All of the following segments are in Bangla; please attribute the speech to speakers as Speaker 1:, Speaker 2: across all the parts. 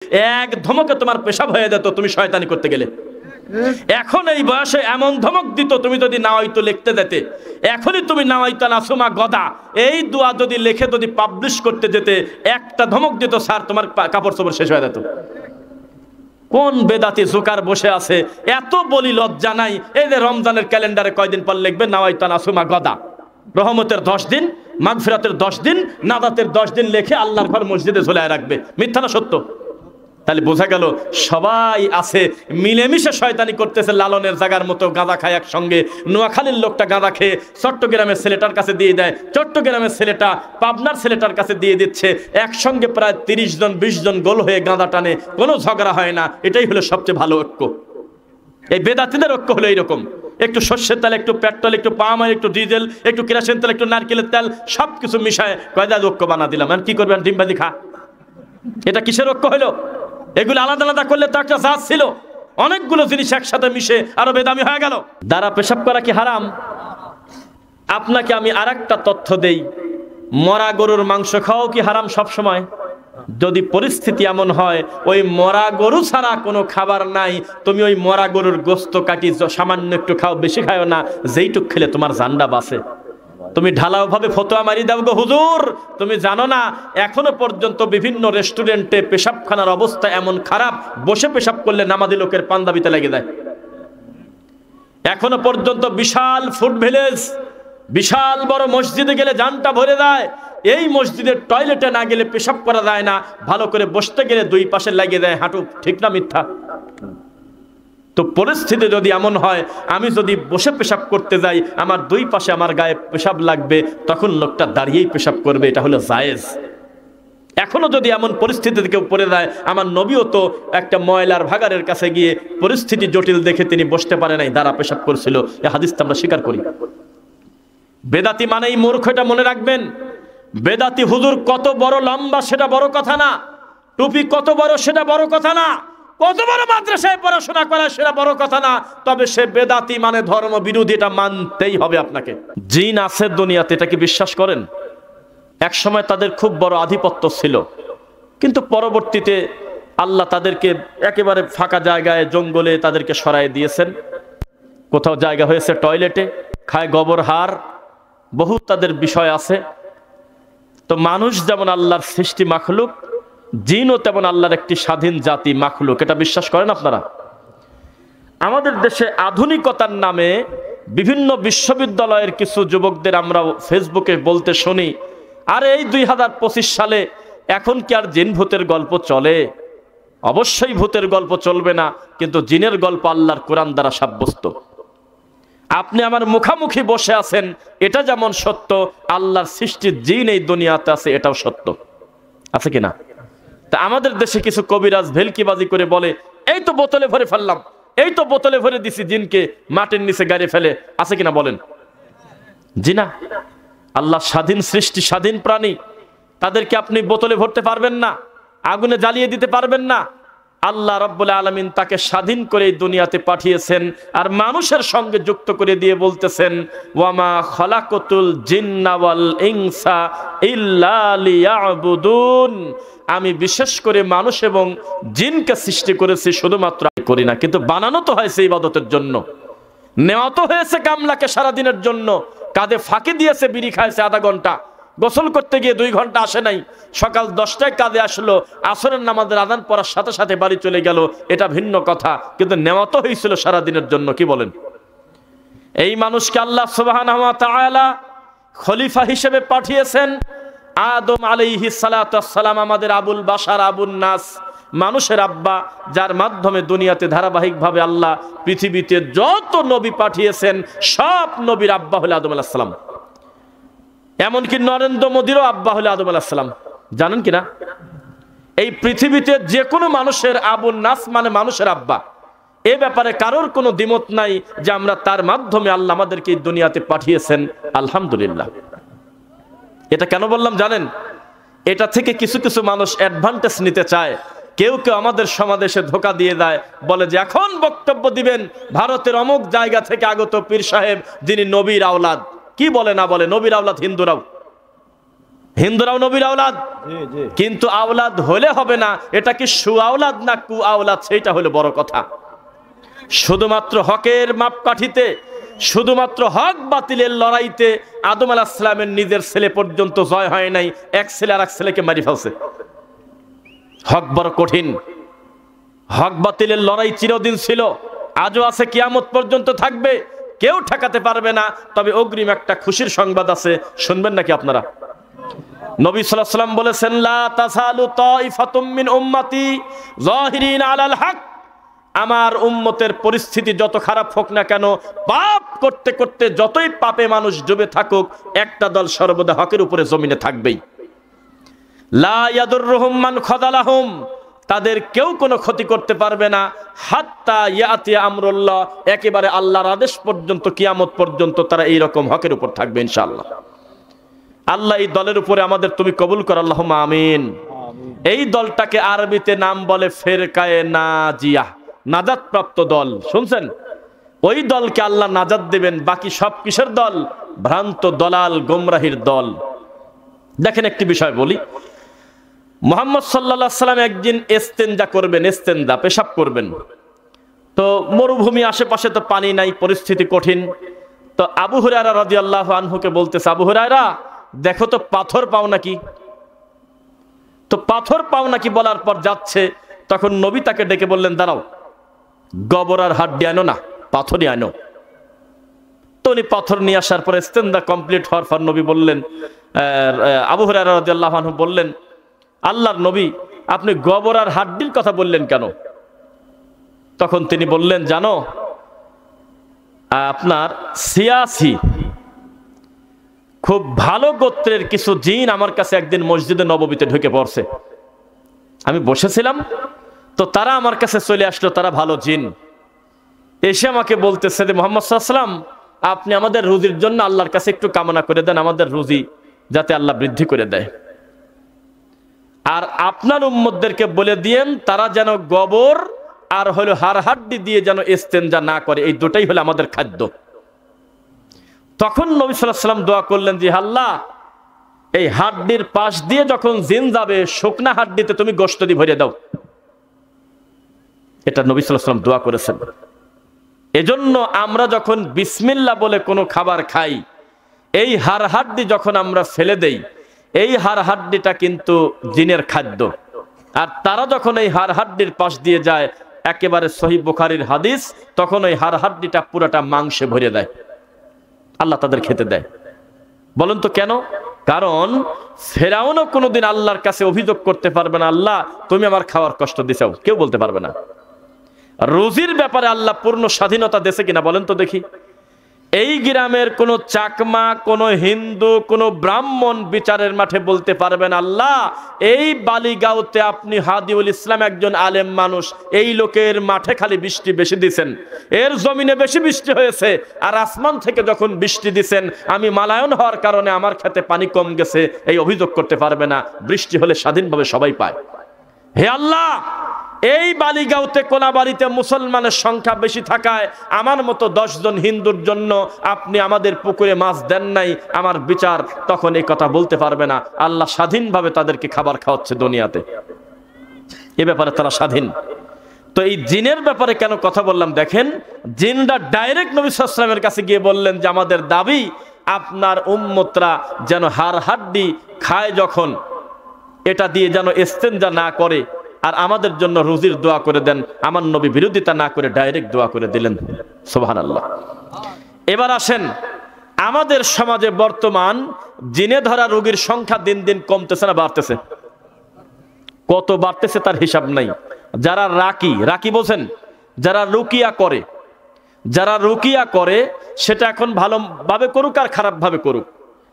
Speaker 1: এক ধমকে তোমার পেশাব হয়ে যেত তুমি শয়তানি করতে গেলে। এখন এই বয়সে এমন ধমক দিত, তুমি যদি নাওয়াইতো লিখতে যেতে, এখনই তুমি নাওয়াইতা নাসুমা গদা এই দোয়া যদি লিখে যদি পাবলিশ করতে যেতে, একটা ধমক দিত স্যার তোমার কাপড় চোপড় শেষ হয়ে যেত। কোন বেদাতি জোকার বসে আছে, এত বলি লজ্জা নাই। এই যে রমজানের ক্যালেন্ডারে কয়দিন পর লিখবে নাওয়াইতা নাসুমা গদা, রহমতের 10 দিন, মাগফিরাতের 10 দিন, নাদাতের 10 দিন লিখে আল্লাহর ঘর মসজিদে ঝুলায় রাখবে। মিথ্যা না সত্য? তাহলে বোঝা গেল সবাই আছে মিলেমিশে শয়তানি করতেছে। লালনের জায়গার মতো গাঁদা খায় একসঙ্গে। নোয়াখালীর লোকটা গাঁদা খেয়ে চট্টগ্রামের ছেলেটার কাছে দিয়ে দেয়, চট্টগ্রামের ছেলেটা পাবনার ছেলেটার কাছে দিয়ে দিচ্ছে। একসঙ্গে প্রায় 30 জন 20 জন গোল হয়ে গাঁদা টানে, কোনো ঝগড়া হয় না। এটাই হলো সবচেয়ে ভালো ঐক্য। এই বেদাতিদের ঐক্য হলো এইরকম, একটু সর্ষের তেল, একটু পেট্রোল, একটু পাম অয়েল, একটু ডিজেল, একটু কেরোসিন তেল, একটু নারকেলের তেল, সবকিছু মিশায় কয়দা ঐক্য বানা দিলাম। আর কি করবেন? ডিমবাজি খা। এটা কিসের ঐক্য হলো? এগুলো আলাদা আলাদা করলে তো একটা জাত ছিল, অনেকগুলো জিনিস একসাথে মিশে আরো বেদামি হয়ে গেল। দ্বারা পেশাব করা কি হারাম? আপনাকে আমি আরেকটা তথ্য দেই, মরা গরুর মাংস খাওয়াও কি হারাম সব সময়? যদি পরিস্থিতি এমন হয় ওই মরা গরু ছাড়া কোনো খাবার নাই, তুমি ওই মরা গরুর গোস্ত কাটি সামান্য একটু খাও, বেশি খাও না, যেইটুক খেলে তোমার জান্ডা বাঁচে। তুমি ঢালাও ভাবে ফতোয়া মারি দাও গো হুজুর, তুমি জানো না এখনো পর্যন্ত বিভিন্ন রেস্টুরেন্টে পেশাবখানার অবস্থা এমন খারাপ, বসে পেশাব করলে নামাজি লোকের পাঞ্জাবিতে লেগে যায়। এখনো পর্যন্ত বিশাল ফুড ভিলেজ, বিশাল বড় মসজিদে গেলে জানটা ভরে যায়। এই মসজিদের টয়লেটে না গেলে পেশাব করা যায় না, ভালো করে বসতে গেলে দুই পাশে লাগিয়ে দেয় হাঁটু। ঠিক না মিথ্যা? তো পরিস্থিতি যদি এমন হয় আমি যদি বসে পেশাব করতে যাই, আমার দুই পাশে আমার গায়ে পেশাব লাগবে, তখন লোকটা দাঁড়িয়েই পেশাব করবে, এটা হলো জায়েজ। এখনো যদি এমন পরিস্থিতি কেউ পড়ে যায়, আমার নবীও তো একটা ময়লার ভাগাড়ের কাছে গিয়ে পরিস্থিতি জটিল দেখে তিনি বসতে পারে নাই, দাঁড়া পেশাব করছিল। এই হাদিসটা আমরা স্বীকার করি। বেদাতি মানেই মূর্খ, এটা মনে রাখবেন। বেদাতি হুজুর কত বড় লম্বা সেটা বড় কথা না, টুপি কত বড় সেটা বড় কথা না, কত বড় মাদ্রাসায় পড়াশোনা করা সেটা বড় কথা না, তবে সে বেদাতি মানে ধর্ম বিরোধী, এটা মানতেই হবে আপনাকে। জিন আছে দুনিয়াতে, এটা কি বিশ্বাস করেন? এক সময় তাদের খুব বড় আধিপত্য ছিল, কিন্তু পরবর্তীতে আল্লাহ তাদেরকে একেবারে ফাঁকা জায়গায় জঙ্গলে তাদেরকে সরায় দিয়েছেন। কোথাও জায়গা হয়েছে টয়লেটে, খায় গোবর হাড়, বহুত তাদের বিষয় আছে। তো মানুষ যেমন আল্লাহর সৃষ্টি মাখলুক, জিনও তেমন আল্লাহর একটি স্বাধীন জাতি মাখলুক, এটা বিশ্বাস করেন আপনারা? আমাদের দেশে আধুনিকতার নামে বিভিন্ন বিশ্ববিদ্যালয়ের কিছু যুবকদের আমরা ফেসবুকে বলতে শুনি, আর এই 2025 সালে এখন কি আর জিন ভূতের গল্প চলে? অবশ্যই ভূতের গল্প চলবে না, কিন্তু জিনের গল্প আল্লাহর কোরআন দ্বারা সাব্যস্ত। আপনি আমার মুখামুখি বসে আছেন, এটা যেমন সত্য, আল্লাহর সৃষ্টির জিন এই দুনিয়াতে আছে, এটাও সত্য। আছে কিনা? তা আমাদের দেশে কিছু কবিরাজ ভেলকিবাজি করে বলে, এই তো বোতলে ভরে ফেললাম, এই তো বোতলে ভরে দিছি জিনকে, মাটির নিচে গাড়ি ফেলে। আছে কিনা বলেন? জি না। আল্লাহ স্বাধীন সৃষ্টি, স্বাধীন প্রাণী, তাদেরকে আপনি বোতলে ভরতে পারবেন না, আগুনে জ্বালিয়ে দিতে পারবেন না। আল্লাহ রাব্বুল আলামিন তাকে স্বাধীন করে এই দুনিয়াতে পাঠিয়েছেন, আর মানুষের সঙ্গে যুক্ত করে দিয়ে বলতেছেন, ওয়ামা খালাকাতুল জিন্না ওয়াল ইনসা ইল্লা লিয়াবুদুন, আমি বিশেষ করে মানুষ এবং জিনকে সৃষ্টি করেছি শুধুমাত্র করি না। কিন্তু বানানো তো হয়েছে ইবাদতের জন্য, নেওয়া তো হয়েছে কামলাকে সারাদিনের জন্য। কাঁধে ফাঁকি দিয়েছে, বিড়ি খাইছে আধা ঘন্টা, গোসল করতে গিয়ে 2 ঘন্টা আসে নাই, সকাল 10টায় কাজে আসলো, আসরের নামাজের আযান পড়ার সাথে সাথে বাড়ি চলে গেল, এটা ভিন্ন কথা। কিন্তু নেওয়া তো হয়েছিল সারাদিনের জন্য। কি বলেন? এই মানুষকে আল্লাহ সুবহানাহু ওয়া তাআলা খলিফা হিসেবে পাঠিয়েছেন। আদম আলাইহিস সালাতু ওয়াস সালাম আমাদের আবুল বাশার, আবুন নাস, মানুষের আব্বা, যার মাধ্যমে দুনিয়াতে ধারাবাহিকভাবে আল্লাহ পৃথিবীতে যত নবী পাঠিয়েছেন সব নবীর আব্বা হলো আদম আলাইহিস সালাম। এমনকি নরেন্দ্র মোদীরও আব্বা হলো আদম আলাইহিস সালাম। জানেন কিনা? এই পৃথিবীতে যে কোনো মানুষের আবুন নাস মানে মানুষের আব্বা। এ ব্যাপারে কারোর কোনো দ্বিমত নাই যে আমরা তার মাধ্যমে আল্লাহ আমাদেরকে এই দুনিয়াতে পাঠিয়েছেন। আলহামদুলিল্লাহ। এটা কেন বললাম জানেন? এটা থেকে কিছু কিছু মানুষ অ্যাডভান্টেজ নিতে চায়। কেউ কেউ আমাদের সমাজে ধোকা দিয়ে দেয়, বলে যে এখন বক্তব্য দিবেন ভারতের অমুক জায়গা থেকে আগত পীর সাহেব, যিনি নবীর আওলাদ। কি বলে না বলে? নবীর আওলাদ হিন্দুরাও। হিন্দুরাও নবীর আওলাদ, কিন্তু আওলাদ হলে হবে না, এটা কি সু আওলাদ না কু আওলাদ সেইটা হলো বড় কথা। শুধুমাত্র হকের মাপকাঠিতে, শুধুমাত্র হক বাতিলের লড়াইতে আদম আলাইহিস সালামের নিজের ছেলে পর্যন্ত জয় হয় নাই, এক ছেলে আর এক ছেলেকে মারি ফেলছে। হক বড় কঠিন, হক বাতিলের লড়াই চিরদিন ছিল, আজও আছে, কিয়ামত পর্যন্ত থাকবে, কেউ ঠেকাতে পারবে না। তবে অগ্রিম একটা খুশির সংবাদ আছে, শুনবেন নাকি আপনারা? নবী সাল্লাল্লাহু আলাইহি ওয়াসাল্লাম বলেছেন, লা তাসালু তাইফাতুম মিন উম্মতি যাহিরিন আলাল হক। আমার উম্মতের পরিস্থিতি যত খারাপ হোক না কেন, পাপ করতে করতে যতই পাপে মানুষ ডুবে থাকুক, একটা দল সর্বদা হকের উপরে জমিনে থাকবেই। লা ইয়াদুররুহুম মান খাযালাহুম, তাদের কেউ কোনো ক্ষতি করতে পারবে না, হাত্তা ইয়াতি আমরুল্লাহ, একেবারে আল্লাহর আদেশ পর্যন্ত, কিয়ামত পর্যন্ত তারা এই রকম হকের উপর থাকবে ইনশাআল্লাহ। আল্লাহ এই দলের উপরে আমাদের তুমি কবুল কর, আল্লাহুম্মা আমিন। এই দলটাকে আরবিতে নাম বলে ফিরকায়ে নাজিয়া, নাজাত প্রাপ্ত দল। শুনছেন? ওই দলকে আল্লাহ নাজাত দেবেন, বাকি সব কিসের দল? ভ্রান্ত দলাল গোমরাহির দল। দেখেন একটি বিষয় বলি, মুহাম্মদ সাল্লাল্লাহু আলাইহি সাল্লাম একদিন ইস্তেনজা করবেন, ইস্তেনজা পেশাব করবেন। তো মরুভূমি, আশেপাশে তো পানি নাই, পরিস্থিতি কঠিন। তো আবু হুরায়রা রাদিয়াল্লাহু আনহুকে বলতেছে, আবু হুরায়রা দেখো তো পাথর পাও নাকি? তো পাথর পাও নাকি বলার পর যাচ্ছে, তখন নবী তাকে ডেকে বললেন, দাঁড়াও, গোবর আর হাড্ডি আনো না, পাথরই আনো। তো উনি পাথর নিয়ে আসার পর ইস্তেনজা কমপ্লিট হওয়ার পর নবী বললেন, আবু হুরায়রা রাদিয়াল্লাহু আনহু বললেন, আল্লাহর নবী, আপনি গোবর আর হাড্ডির কথা বললেন কেন? তখন তিনি বললেন, জানো, আপনার সিয়াসি খুব ভালো গোত্রের কিছু জিন আমার কাছে একদিন মসজিদে নববীতে ঢুকে পড়ছে। আমি বসেছিলাম, তো তারা আমার কাছে চলে আসলো, তারা ভালো জিন। এসে আমাকে বলতেছে যে মুহাম্মদ সাল্লাল্লাহু আলাইহি ওয়াসাল্লাম, আপনি আমাদের রুজির জন্য আল্লাহর কাছে একটু কামনা করে দেন, আমাদের রুজি যাতে আল্লাহ বৃদ্ধি করে দেয়। আর আপনার উম্মতদেরকে বলে দিয়েন তারা যেন গোবর আর হলো হাড় হাড্ডি দিয়ে যেন ইস্তেনজা না করে, এই দুটাই হলো আমাদের খাদ্য। তখন নবী সাল্লাল্লাহু আলাইহি ওয়াসাল্লাম দোয়া করলেন যে, আল্লাহ, এই হাড্ডির পাশ দিয়ে যখন জিন যাবে, শুকনা হাড্ডিতে তুমি গোশত দিয়ে ভরে দাও। এটা নবী সাল্লাল্লাহু আলাইহি ওয়াসাল্লাম দোয়া করেছেন। এজন্য আমরা যখন বিসমিল্লাহ বলে কোনো খাবার খাই, এই হাড় হাড্ডি যখন আমরা ফেলে দেই, এই হাড় হাড্ডিটা কিন্তু জিনের খাদ্য। আর তারা যখন এই হাড় হাড্ডির পাশ দিয়ে যায়, একেবারে সহিহ বুখারীর হাদিস, তখন ওই হাড় হাড্ডিটা পুরাটা মাংসে ভরে দেয়, আল্লাহ তাদের খেতে দেয়। বলুন তো কেন? কারণ ফেরাউনও কোনোদিন আল্লাহর কাছে অভিযোগ করতে পারবে না, আল্লাহ তুমি আমার খাওয়ার কষ্ট দিছাও, কেউ বলতে পারবে না। রুজির ব্যাপারে আল্লাহ পূর্ণ স্বাধীনতা দিয়েছে কিনা বলেন তো দেখি। এই গ্রামের কোন চাকমা, কোন হিন্দু, কোন ব্রাহ্মণ বিচারের মাঠে বলতে পারবেন, আল্লাহ এই বালিগাঁওতে আপনি হাদিউল ইসলাম একজন আলেম মানুষ, এই লোকের মাঠে খালি বৃষ্টি বেশি দিছেন, এর জমিনে বেশি বৃষ্টি হয়েছে, আর আসমান থেকে যখন বৃষ্টি দিছেন আমি মালায়ন হওয়ার কারণে আমার খেতে পানি কম গেছে, এই অভিযোগ করতে পারবে না। বৃষ্টি হলে স্বাধীনভাবে সবাই পায়। হে আল্লাহ, এই বালিগাঁওতে কোনাবাড়িতে মুসলমানের সংখ্যা বেশি থাকায় আমার মতো 10 জন হিন্দুর জন্য আপনি আমাদের পুকুরে মাছ দেন নাই, আমার বিচার তখন এই কথা বলতে পারবে না। আল্লাহ স্বাধীনভাবে তাদেরকে খাবার খাওয়াচ্ছে দুনিয়াতে, এ ব্যাপারে তারা স্বাধীন। তো এই জিনের ব্যাপারে কেন কথা বললাম দেখেন, জিনরা ডাইরেক্ট নবী সাল্লাল্লাহু আলাইহি ওয়াসাল্লামের কাছে গিয়ে বললেন যে আমাদের দাবি আপনার উম্মতরা যেন হাড় হাড্ডি খায়, যখন এটা দিয়ে যেন ইস্তেনজা না করে, আর আমাদের জন্য রুজির দোয়া করে দেন। আমার নবী বিরোধিতা না করে ডাইরেক্ট দোয়া করে দিলেন। সুবহানাল্লাহ। এবার আসেন, আমাদের সমাজে বর্তমান জিনে ধরা রোগীর সংখ্যা দিন দিন কমতেছে না বাড়তেছে? কত বাড়তেছে তার হিসাব নাই। যারা রাকি বোঝেন, যারা রুকিয়া করে, যারা রুকিয়া করে সেটা এখন ভালোভাবে করুক আর খারাপ ভাবে করুক।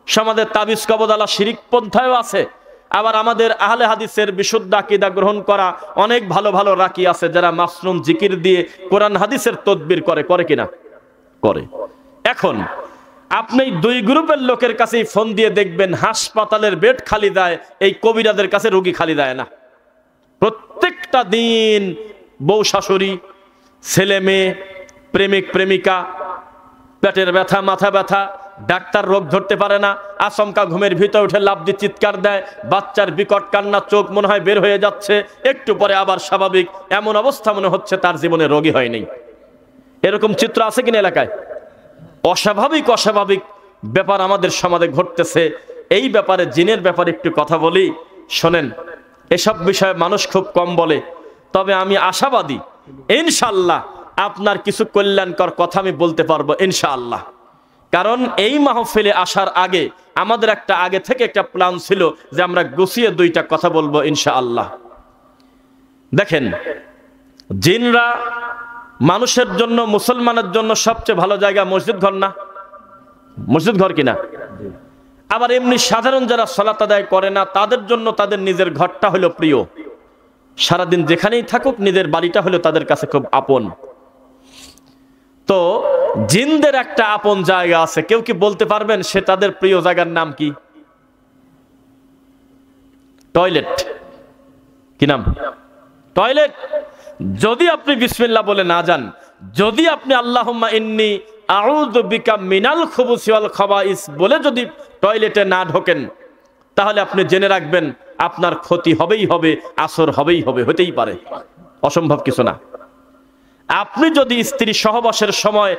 Speaker 1: সমাজে তাবিজ কবদালা শিরিক পন্থায়ও আছে, আবার আমাদের আহলে হাদিসের বিশুদ্ধ আকীদা গ্রহণ করা অনেক ভালো ভালো রাকি আছে, যারা মাসনুন জিকির দিয়ে কোরআন হাদিসের তদবির করে কিনা? করে। এখন আপনি দুই গ্রুপের লোকের কাছেই ফোন দিয়ে দেখবেন, হাসপাতালের বেড খালি দেয়, এই কবিরাদের কাছে রোগী খালি দেয় না। প্রত্যেকটা দিন বউ শাশুড়ি, ছেলে মেয়ে, প্রেমিক প্রেমিকা, পেটের ব্যথা, মাথা ব্যথা, ডাক্তার রোগ ধরতে পারে না, আচমকা ঘুমের ভিতর উঠে লাফ দিয়ে চিৎকার দেয়, বাচ্চার বিকট কান্না, চোখ মনে হয় বের হয়ে যাচ্ছে, একটু পরে আবার স্বাভাবিক, এমন অবস্থা মনে হচ্ছে তার জীবনে রোগী হয়নি। এরকম চিত্র আছে কিনা এলাকায়? অস্বাভাবিক ব্যাপার আমাদের সমাজে ঘটতেছে। এই ব্যাপারে, জিনের ব্যাপারে একটু কথা বলি, শোনেন। এসব বিষয়ে মানুষ খুব কম বলে, তবে আমি আশাবাদী ইনশাআল্লাহ আপনার কিছু কল্যাণকর কথা আমি বলতে পারবো ইনশাআল্লাহ। কারণ এই মাহফিলে আসার আগে আমাদের আগে থেকে একটা প্ল্যান ছিল যে আমরা গুছিয়ে দুইটা কথা বলবো ইনশাআল্লাহ। দেখেন, জিনরা মানুষের জন্য, মুসলমানের জন্য সবচেয়ে ভালো জায়গা মসজিদ ঘর না? মসজিদ ঘর কিনা? আবার এমনি সাধারণ যারা সালাত আদায় করে না তাদের জন্য তাদের নিজের ঘরটা হলো প্রিয়। সারাদিন যেখানেই থাকুক নিজের বাড়িটা হলো তাদের কাছে খুব আপন। তো জিনদের একটা আপন জায়গা আছে, কেউ কি বলতে পারবেন সে তাদের প্রিয় জায়গার নাম কি? টয়লেট। কি নাম? টয়লেট। যদি আপনি বিসমিল্লাহ বলে না যান, যদি আপনি আল্লাহুম্মা ইন্নী আউযু বিকা মিনাল খুবুসি ওয়াল খাবাইস বলে যদি টয়লেটে না ঢোকেন, তাহলে আপনি জেনে রাখবেন আপনার ক্ষতি হবেই হবে, আসর হবেই হবে, হতেই পারে, অসম্ভব কিছু না। আপনি যদি স্ত্রী সহবাসের সময়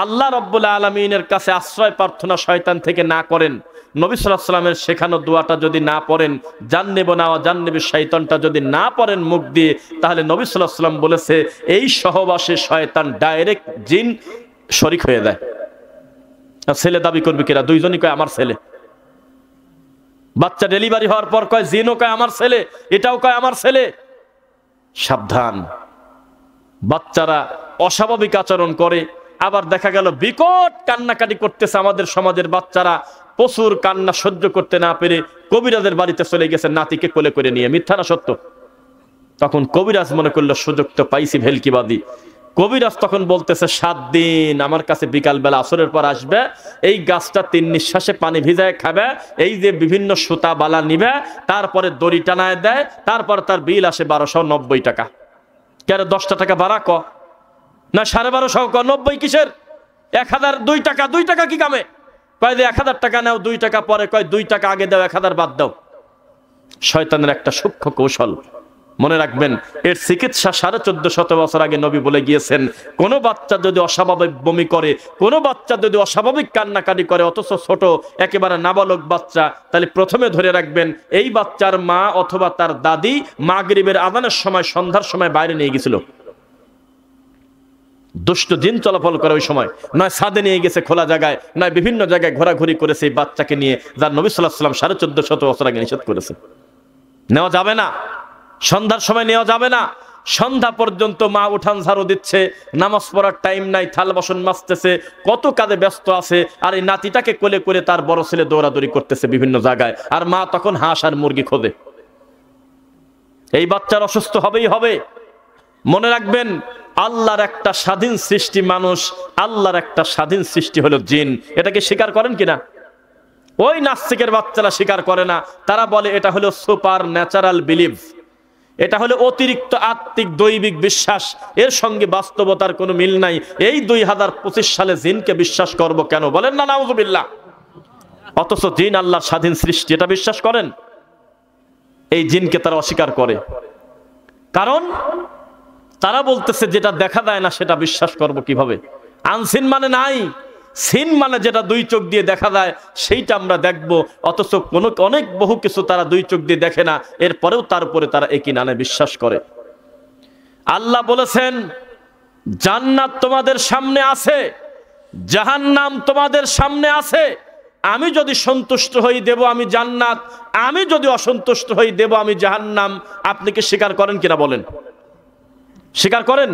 Speaker 1: আল্লাহ রাব্বুল আলামিনের কাছে আশ্রয় প্রার্থনা শয়তান থেকে না করেন, নবী সাল্লাল্লাহু আলাইহি ওয়াসাল্লামের শেখানো দোয়াটা যদি না পড়েন, জান্নেব না জান্নেব শয়তানটা যদি না পড়েন মুখ দিয়ে, তাহলে নবী সাল্লাল্লাহু আলাইহি ওয়াসাল্লাম বলেছে এই সহবাসে শয়তান ডাইরেক্ট জিন শরীক হয়ে যায়। ছেলে দাবি করবে কিরা? দুইজনই কয় আমার ছেলে। বাচ্চা ডেলিভারি হওয়ার পর কয় জিনও কয় আমার ছেলে, এটাও কয় আমার ছেলে। সাবধান, বাচ্চারা অস্বাভাবিক আচরণ করে। আবার দেখা গেল বিকট কান্নাকাটি করতেছে আমাদের সমাজের বাচ্চারা, প্রচুর কান্না সহ্য করতে না পেরে কবিরাজের বাড়িতে চলে গেছে নাতিকে কোলে করে নিয়ে। মিথ্যা না সত্য? তখন কবিরাজ মনে করলো সুযোগ তো পাইছি ভেলকিবাদী। কবিরাজ তখন বলতেছে 7 দিন আমার কাছে বিকাল বেলা আসরের পর আসবে, এই গাছটা 3 নিঃশ্বাসে পানি ভিজায় খাবে, এই যে বিভিন্ন সুতা বালা নিবে, তারপরে দড়ি টানায় দেয়, তারপর তার বিল আসে 1290 টাকা। কেন 10টা টাকা বাড়া ক না 1250 ক? 90 কিসের? 1002 টাকা। 2 টাকা কি কামে? কয় যে 1000 টাকা নাও, 2 টাকা পরে কয় 2 টাকা আগে দাও, 1000 বাদ দাও। শয়তানের একটা সূক্ষ্ম কৌশল। মনে রাখবেন, এর চিকিৎসা 1450 বছর আগে নবী বলে গিয়েছেন, কোন বাচ্চা যদি অস্বাভাবিক বমি করে, কোন বাচ্চা যদি অস্বাভাবিক কান্নাকাটি করে, অথচ ছোট একেবারে নাবালক বাচ্চা, তাহলে প্রথমে ধরে রাখবেন এই বাচ্চার মা অথবা তার দাদি মাগরিবের আযানের সময়, সন্ধ্যার সময় বাইরে নিয়ে গেছিল। দুষ্ট জিন চলাফল করে ওই সময়, নয় ছাদে নিয়ে গেছে খোলা জায়গায়, নয় বিভিন্ন জায়গায় ঘোরাঘুরি করেছে এই বাচ্চাকে নিয়ে, যার নবী সাল্লাল্লাহু আলাইহি ওয়াসাল্লাম 1450 বছর আগে নিষেধ করেছে। নেওয়া যাবে না, সন্ধ্যার সময় নেওয়া যাবে না। সন্ধ্যা পর্যন্ত মা উঠান ঝাড়ু দিচ্ছে, নামাজ পড়ার টাইম নাই, থাল বাসন মাজতেছে, কত কাজে ব্যস্ত আছে, আর এই নাতিটাকে কোলে করে তার বড় ছেলে দৌড়াদৌড়ি করতেছে বিভিন্ন জায়গায়, আর মা তখন হাঁস আর মুরগি খোঁজে। এই বাচ্চার অসুস্থ হবেই হবে। মনে রাখবেন, আল্লাহর একটা স্বাধীন সৃষ্টি মানুষ, আল্লাহর একটা স্বাধীন সৃষ্টি হলো জিন। এটাকে স্বীকার করেন কিনা? ওই নাস্তিকের বাচ্চারা স্বীকার করে না, তারা বলে এটা হলো সুপার ন্যাচারাল বিলিভ, এটা হলো অতিরিক্ত আত্মিক দৈবিক বিশ্বাস, এর সঙ্গে বাস্তবতার কোনো মিল নাই। এই 2025 সালে জিনকে বিশ্বাস করব কেন? বলেন না নাউযুবিল্লাহ। অথচ জিন আল্লাহর স্বাধীন সৃষ্টি, এটা বিশ্বাস করেন। এই জিনকে তারা অস্বীকার করে, কারণ তারা বলতেছে যেটা দেখা যায় না সেটা বিশ্বাস করব কিভাবে? আনসিন মানে নাই, সিন মানে যেটা 2 চোখ দিয়ে দেখা যায় সেইটা আমরা দেখব। অথচ অনেক বহু কিছু তারা 2 চোখ দিয়ে দেখে না, এরপরেও তার উপরে তারা একই নামে বিশ্বাস করে। আল্লাহ বলেছেন জান্নাত তোমাদের সামনে আছে, জাহান্নাম তোমাদের সামনে আছে। আমি যদি সন্তুষ্ট হই দেব আমি জান্নাত, আমি যদি অসন্তুষ্ট হই দেব আমি জাহান্নাম। আপনি কি স্বীকার করেন কিনা বলেন? স্বীকার করেন?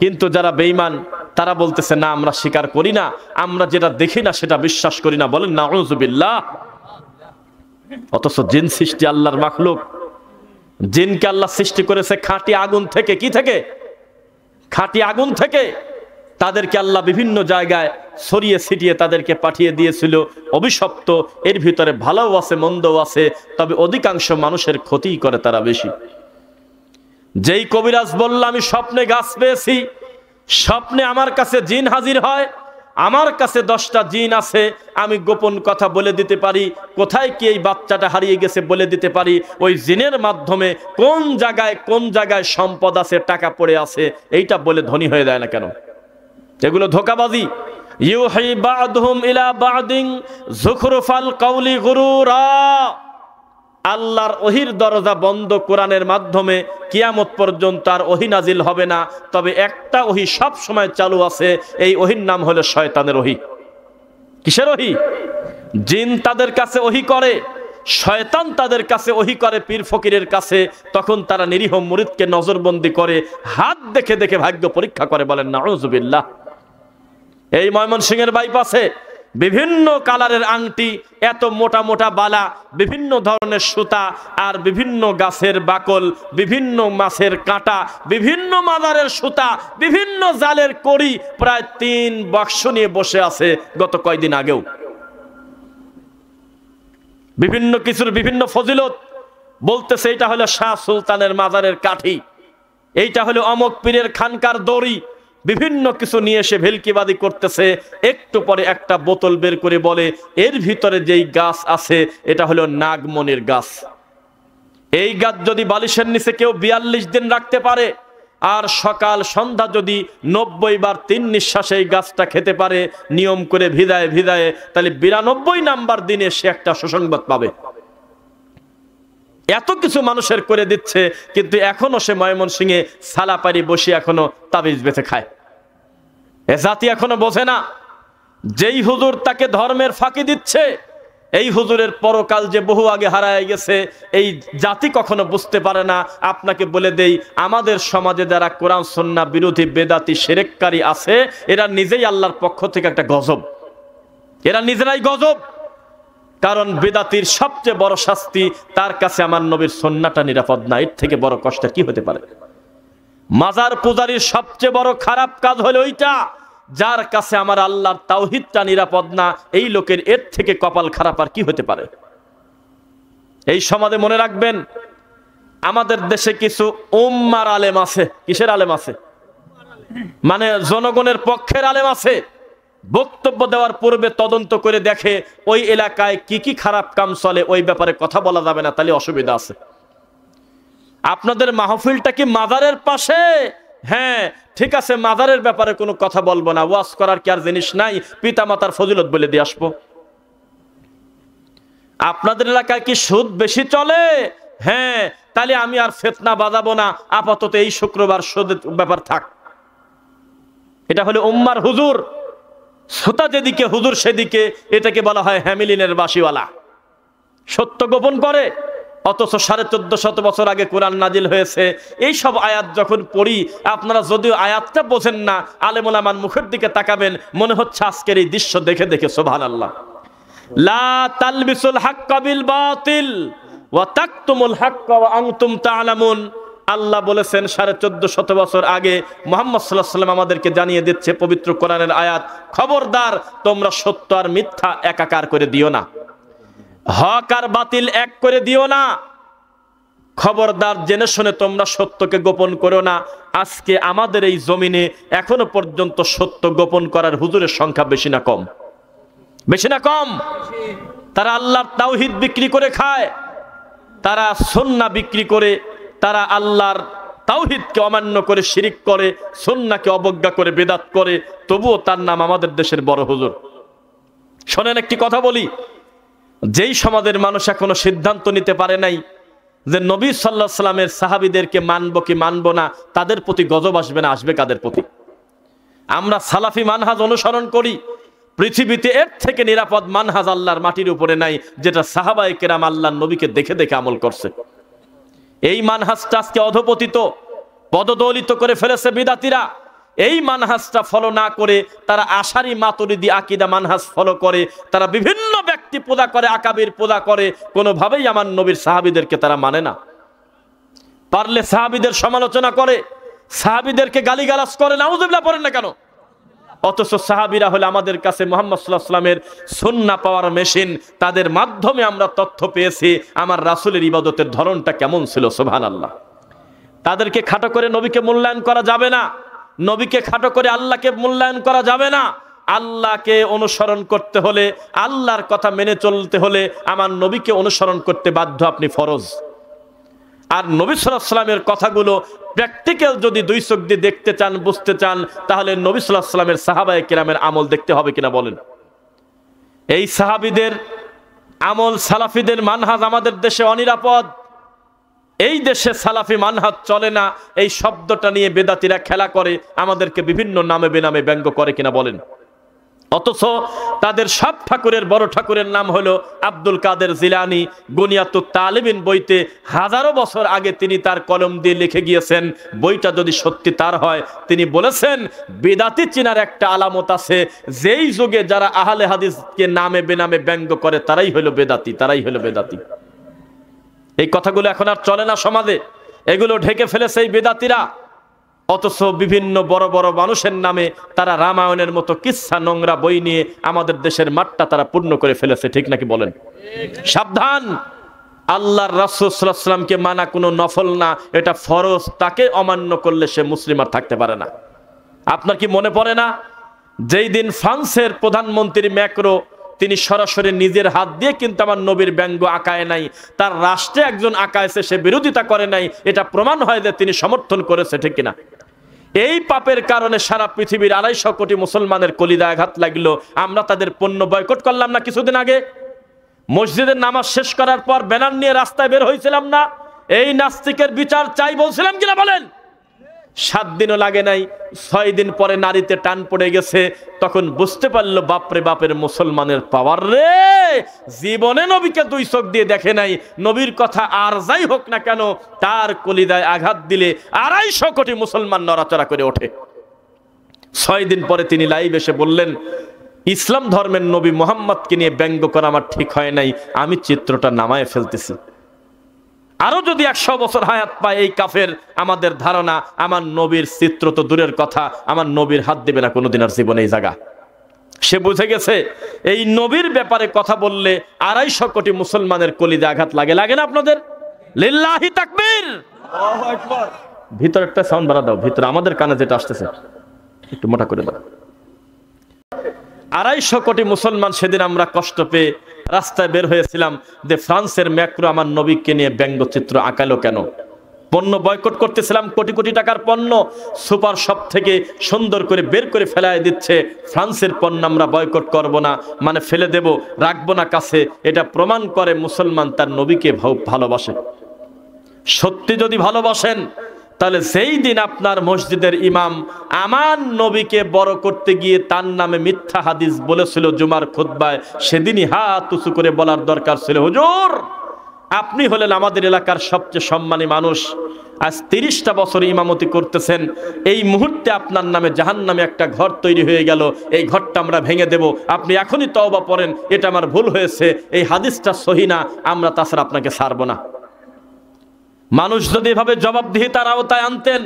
Speaker 1: কিন্তু যারা বেঈমান তারা বলতেছে না, আমরা স্বীকার করি না, আমরা যেটা দেখি না সেটা বিশ্বাস করি না। বলেন নাউযুবিল্লাহ। অথচ জিন সৃষ্টি আল্লাহর মাখলুক। জিনকে আল্লাহ সৃষ্টি করেছে খাঁটি আগুন থেকে। কি থেকে? খাঁটি আগুন থেকে। তাদেরকে আল্লাহ বিভিন্ন জায়গায় ছড়িয়ে ছিটিয়ে তাদেরকে পাঠিয়ে দিয়েছিল অভিশপ্ত। এর ভিতরে ভালোও আছে মন্দও আছে, তবে অধিকাংশ মানুষের ক্ষতি করে তারা বেশি। যেই কবিরাজ বলল আমি স্বপ্নে গাছ পেয়েছি, স্বপ্নে আমার কাছে জিন হাজির হয়, আমার কাছে 10টা জিন আছে, আমি গোপন কথা বলে দিতে পারি, কোথায় কি এই বাচ্চাটা হারিয়ে গেছে বলে দিতে পারি, ওই জিনের মাধ্যমে কোন জায়গায় সম্পদ আছে, টাকা পড়ে আছে, এইটা বলে ধনী হয়ে যায় না কেন? এগুলো ধোঁকাবাজি। ইউহি বা'দুহুম ইলা বা'দিন যুখরুফাল কাউলি গুরুরা। আল্লাহর ওহির দরজা বন্ধ কোরআনের মাধ্যমে কিয়ামত পর্যন্ত আর ওহি নাজিল হবে না, তবে একটা ওহি সব সময় চালু আছে, এই ওহির নাম হলো শয়তানের ওহি। কিসের ওহি? জিন তাদের কাছে ওহি করে, শয়তান তাদের কাছে ওহি করে পীর ফকিরের কাছে, তখন তারা নিরীহ মুরিদকে নজরবন্দি করে, হাত দেখে দেখে ভাগ্য পরীক্ষা করে। বলেন নাউজুবিল্লাহ। এই ময়মনসিংহের বাইপাসে বিভিন্ন কালারের আংটি, এত মোটা মোটা বালা, বিভিন্ন ধরনের সুতা, আর বিভিন্ন গাছের বাকল, বিভিন্ন মাছের কাঁটা, বিভিন্ন মাদারের সুতা, বিভিন্ন জালের কড়ি, প্রায় 3 বাক্স নিয়ে বসে আছে গত কয়েকদিন আগেও। বিভিন্ন কিছুর বিভিন্ন ফজিলত বলতেছে, এইটা হলো শাহ সুলতানের মাজারের কাঠি, এইটা হলো অমক পীরের খানকার দড়ি, বিভিন্ন কিছু নিয়ে এসে ভেলকিবাদী করতেছে। একটু পরে একটা বোতল বের করে বলে, এর ভিতরে যেই গাছ আছে এটা হলো নাগমনির গাছ। এই গাছ যদি বালিশের নিচে কেউ 42 দিন রাখতে পারে, আর সকাল সন্ধ্যা যদি 90 বার 3 নিঃশ্বাসে এই গাছটা খেতে পারে নিয়ম করে ভিদায় ভিদায়, তাহলে 92 নাম্বার দিনে সে একটা সুসংবাদ পাবে। এত কিছু মানুষের করে দিচ্ছে, কিন্তু এখনো সে ময়মনসিংহে সালাপারি বসে এখনো তাবিজ বেঁচে খায়। এ জাতি এখনো বোঝে না, যেই হুজুর তাকে ধর্মের ফাঁকি দিচ্ছে, এই হুজুরের পরকাল যে বহু আগে হারায় গেছে, এই জাতি কখনো বুঝতে পারে না। আপনাকে বলে দেই, আমাদের সমাজে যারা কোরআন সুন্নাহ বিরোধী বেদাতি শিরককারী আছে, এরা নিজেই আল্লাহর পক্ষ থেকে একটা গজব, এরা নিজেরাই গজব। কারণ বেদাতির সবচেয়ে বড় শাস্তি, তার কাছে আমার নবীর সুন্নাহটা নিরাপদ না, এর থেকে বড় কষ্ট কি হতে পারে? মাজার পূজারীর সবচেয়ে বড় খারাপ কাজ হলো ওইটা, যার কাছে আমার আল্লাহর তাওহীদটা নিরাপদ না, এই লোকের এর থেকে কপাল খারাপ আর কি হতে পারে? এই সমাজে মনে রাখবেন, আমাদের দেশে কিছু উম্মার আলেম আছে। কিসের আলেম আছে? মানে জনগণের পক্ষের আলেম আছে। বক্তব্য দেওয়ার পূর্বে তদন্ত করে দেখে ওই এলাকায় কি কি খারাপ কাম চলে, ওই ব্যাপারে কথা বলা যাবে না, তাহলে অসুবিধা আছে। আপনাদের মাহফিলটা কি মাজারের পাশে? হ্যাঁ ঠিক আছে, মাজারের ব্যাপারে কোনো কথা বলবো না, ওয়াজ করার কি আর জিনিস নাই? পিতামাতার ফজিলত বলে দিয়ে আসবো। আপনাদের এলাকায় কি সুদ বেশি চলে? হ্যাঁ, তাহলে আমি আর ফিতনা বাজাবো না, আপাতত এই শুক্রবার সুদের ব্যাপার থাক। এটা হলো উম্মার হুজুর। শ্রোতা যেদিকে হুজুর সেদিকে, এটাকে বলা হয় হ্যামিলিনের বাসিওয়ালা। সত্য গোপন করে, অথচ 1450 বছর আগে কোরআন নাজিল হয়েছে। এই সব আয়াত যখন পড়ি, আপনারা যদিও আয়াতটা বোঝেন না, আলেম ওলামার মুখের দিকে তাকাবেন, মনে হচ্ছে আজকের এই দৃশ্য দেখে দেখে সুবহানাল্লাহ। লা তালবিসুল হাক্কা বিল বাতিল ওয়া তাকতুমুল হাক্কা ওয়া আনতুম তা'লামুন। আল্লাহ বলেছেন 1450 বছর আগে, মুহাম্মদ সাল্লাল্লাহু আলাইহি ওয়াসাল্লাম আমাদেরকে জানিয়ে দিচ্ছে পবিত্র কোরআনের আয়াত, খবরদার তোমরা সত্য আর মিথ্যা একাকার করে দিও না, হক আর বাতিল এক করে দিও না। খবরদার জেনে শুনে তোমরা সত্যকে গোপন করো না। আজকে আমাদের এই জমিনে এখনো পর্যন্ত সত্য গোপন করার হুজুরের সংখ্যা বেশি না কম? বেশি না কম? তারা আল্লাহর তাওহীদ বিক্রি করে খায়, তারা সুন্নাহ বিক্রি করে, তারা আল্লাহর তাওহীদকে অমান্য করে শিরিক করে, সুন্নাহকে অবজ্ঞা করে বেদাত করে, তবুও তার নাম আমাদের দেশের বড় হুজুর। শোনেন একটি কথা বলি, যেই সমাজের মানুষ এখনো সিদ্ধান্ত নিতে পারে নাই যে নবী সাল্লাল্লাহু আলাইহি সাল্লামের সাহাবীদেরকে মানবো কি মানবো না, তাদের প্রতি গজব আসবে না, আসবে কাদের প্রতি? আমরা সালাফি মানহাজ অনুসরণ করি। পৃথিবীতে এর থেকে নিরাপদ মানহাজ আল্লাহর মাটির উপরে নাই, যেটা সাহাবায়ে কেরাম আল্লাহর নবীকে দেখে দেখে আমল করছে। এই মানহাজটা আজকে অধপতিত, পদদলিত করে ফেলেছে বিদাতিরা। এই মানহাজটা ফলো না করে তারা আশারি মাতুরিদি আকীদা মানহাজ ফলো করে, তারা বিভিন্ন ব্যক্তি পূজা করে, আকাবির পূজা করে, কোনোভাবেই আমার নবীর সাহাবীদেরকে তারা মানে না। পারলে সাহাবীদের সমালোচনা করে, সাহাবীদেরকে গালিগালাজ করে, নাউযুবিল্লাহ পড়েন না কেন? অথচ সাহাবীরা হলো আমাদের কাছে মুহাম্মদ সাল্লাল্লাহু আলাইহি ওয়াসাল্লামের সুন্নাহ পাওয়ার মেশিন। তাদের মাধ্যমে আমরা তথ্য পেয়েছি আমার রাসূলের ইবাদতের ধরনটা কেমন ছিল। সুবহানাল্লাহ। তাদেরকে খাটো করে নবীকে মূল্যায়ন করা যাবে না, নবীকে খাটো করে আল্লাহকে মূল্যায়ন করা যাবে না। আল্লাহকে অনুসরণ করতে হলে, আল্লাহর কথা মেনে চলতে হলে আমার নবীকে অনুসরণ করতে বাধ্য, আপনি ফরজ। আর নবী সাল্লাল্লাহু আলাইহি ওয়াসাল্লামের কথাগুলো প্র্যাকটিক্যাল যদি দুই চোখ দিয়ে দেখতে চান, বুঝতে চান, তাহলে নবী সাল্লাল্লাহু আলাইহি ওয়াসাল্লামের সাহাবায়ে কেরামের আমল দেখতে হবে কিনা বলেন। এই সাহাবীদের আমল, সালাফিদের মানহাজ আমাদের দেশে অনিরাপদ। এই দেশে সালাফি মানহাজ চলে না, এই শব্দটা নিয়ে বেদাতীরা খেলা করে, আমাদেরকে বিভিন্ন নামে বেনামে ব্যঙ্গ করে কিনা বলেন। অথচ তাদের সব ঠাকুরের বড় ঠাকুরের নাম হলো আব্দুল কাদের জিলানী। বুনিয়াতুত তালিবিন বইতে হাজারো বছর আগে তিনি তার কলম দিয়ে লিখে গিয়েছেন, বইটা যদি সত্যি তার হয়, তিনি বলেছেন বেদাতি চিনার একটা আলামত আছে, যেই যুগে যারা আহলে হাদিসকে নামে বেনামে ব্যঙ্গ করে তারাই হলো বেদাতি, তারাই হলো বেদাতি। এই কথাগুলো এখন আর চলে না সমাজে, এগুলো ঢেকে ফেলেছে এই বেদাতিরা। অথচ বিভিন্ন বড় বড় মানুষের নামে তারা রামায়ণের মতো কিচ্ছা নোংরা বই নিয়ে আমাদের দেশের মাঠটা তারা পূর্ণ করে ফেলেছে, ঠিক নাকি বলেন? সাবধান, আল্লাহর রাসূল সাল্লাল্লাহু আলাইহি ওয়াসাল্লামকে মানা কোনো নফল না, এটা ফরজ। তাকে অমান্য করলে সে মুসলিম আর থাকতে পারে না। আপনার কি মনে পড়ে না, যেই দিন ফ্রান্সের প্রধানমন্ত্রী ম্যাক্রো তিনি সরাসরি নিজের হাত দিয়ে কিন্তু আমার নবীর ব্যঙ্গ আঁকায় নাই, তার রাষ্ট্রে একজন আঁকায়ছে, সে বিরোধিতা করে নাই, এটা প্রমাণ হয় যে তিনি সমর্থন করেছে, ঠিক কিনা? এই পাপের কারণে সারা পৃথিবীর 250 কোটি মুসলমানের কলিজায় আঘাত লাগলো। আমরা তাদের পণ্য বয়কট করলাম না কিছুদিন আগে? মসজিদের নামাজ শেষ করার পর ব্যানার নিয়ে রাস্তায় বের হয়েছিলাম না? এই নাস্তিকের বিচার চাই বলছিলাম কিনা বলেন? 7 দিনও লাগে নাই, 6 দিন পরে নারীতে টান পড়ে গেছে, তখন বুঝতে পারলো বাপরে বাপের মুসলমানের পাওয়ার রে। জীবনে নবীকে 2 চোখ দিয়ে দেখে নাই, নবীর কথা আর যাই হোক না কেন, তার কলিজায় আঘাত দিলে 250 কোটি মুসলমান নড়াচড়া করে ওঠে। 6 দিন পরে তিনি লাইভ এসে বললেন, ইসলাম ধর্মের নবী মুহাম্মদকে নিয়ে ব্যঙ্গ করা আমার ঠিক হয় নাই, আমি চিত্রটা নামায় ফেলতেছি। আরো যদি 100 বছর হায়াত পায় এই কাফের, আমাদের ধারণা আমার নবীর চিত্র তো দূরের কথা, আমার নবীর হাত দেবে না কোনোদিন আর জীবনে এই জায়গা। সে বুঝে গেছে এই নবীর ব্যাপারে কথা বললে 250 কোটি মুসলমানের কলিজায় আঘাত লাগে। লাগে না আপনাদের? লিল্লাহি তাকবীর, আল্লাহু আকবার। ভিতরে একটা সাউন্ড বাড়া দাও, ভিতরে আমাদের কানে যেটা আসতেছে একটু মোটা করে দাও। 250 কোটি মুসলমান সেদিন আমরা কষ্ট পেয়ে রাস্তায় বের হয়েছিলাম যে ফ্রান্সের ম্যাক্রো আমার নবীকে নিয়ে ব্যঙ্গচিত্র আঁকালো কেন? পণ্য বয়কট করতেছিলাম, কোটি কোটি টাকার পণ্য সুপার শপ থেকে সুন্দর করে বের করে ফেলায় দিচ্ছে। ফ্রান্সের পণ্য আমরা বয়কট করব না, মানে ফেলে দেব, রাখবো না কাছে। এটা প্রমাণ করে মুসলমান তার নবীকে ভালোবাসে। সত্যি যদি ভালোবাসেন, তাহলে সেই দিন আপনার মসজিদের ইমাম আমার নবীকে বড় করতে গিয়ে তার নামে মিথ্যা হাদিস বলেছিল জুমার খুতবায়, সেদিনই হাত উঁচু করে বলার দরকার ছিল, হুজুর আপনি হলেন আমাদের এলাকার সবচেয়ে সম্মানী মানুষ, আজ 30টা বছর ইমামতি করতেছেন, এই মুহূর্তে আপনার নামে জাহান্নামে একটা ঘর তৈরি হয়ে গেল, এই ঘরটা আমরা ভেঙে দেব, আপনি এখনই তওবা পড়েন, এটা আমার ভুল হয়েছে, এই হাদিসটা সহি না, আমরা তাছাড়া আপনাকে ছাড়ব না। মানুষ যদি এভাবে জবাবদিহিতার আওতায় আনতেন,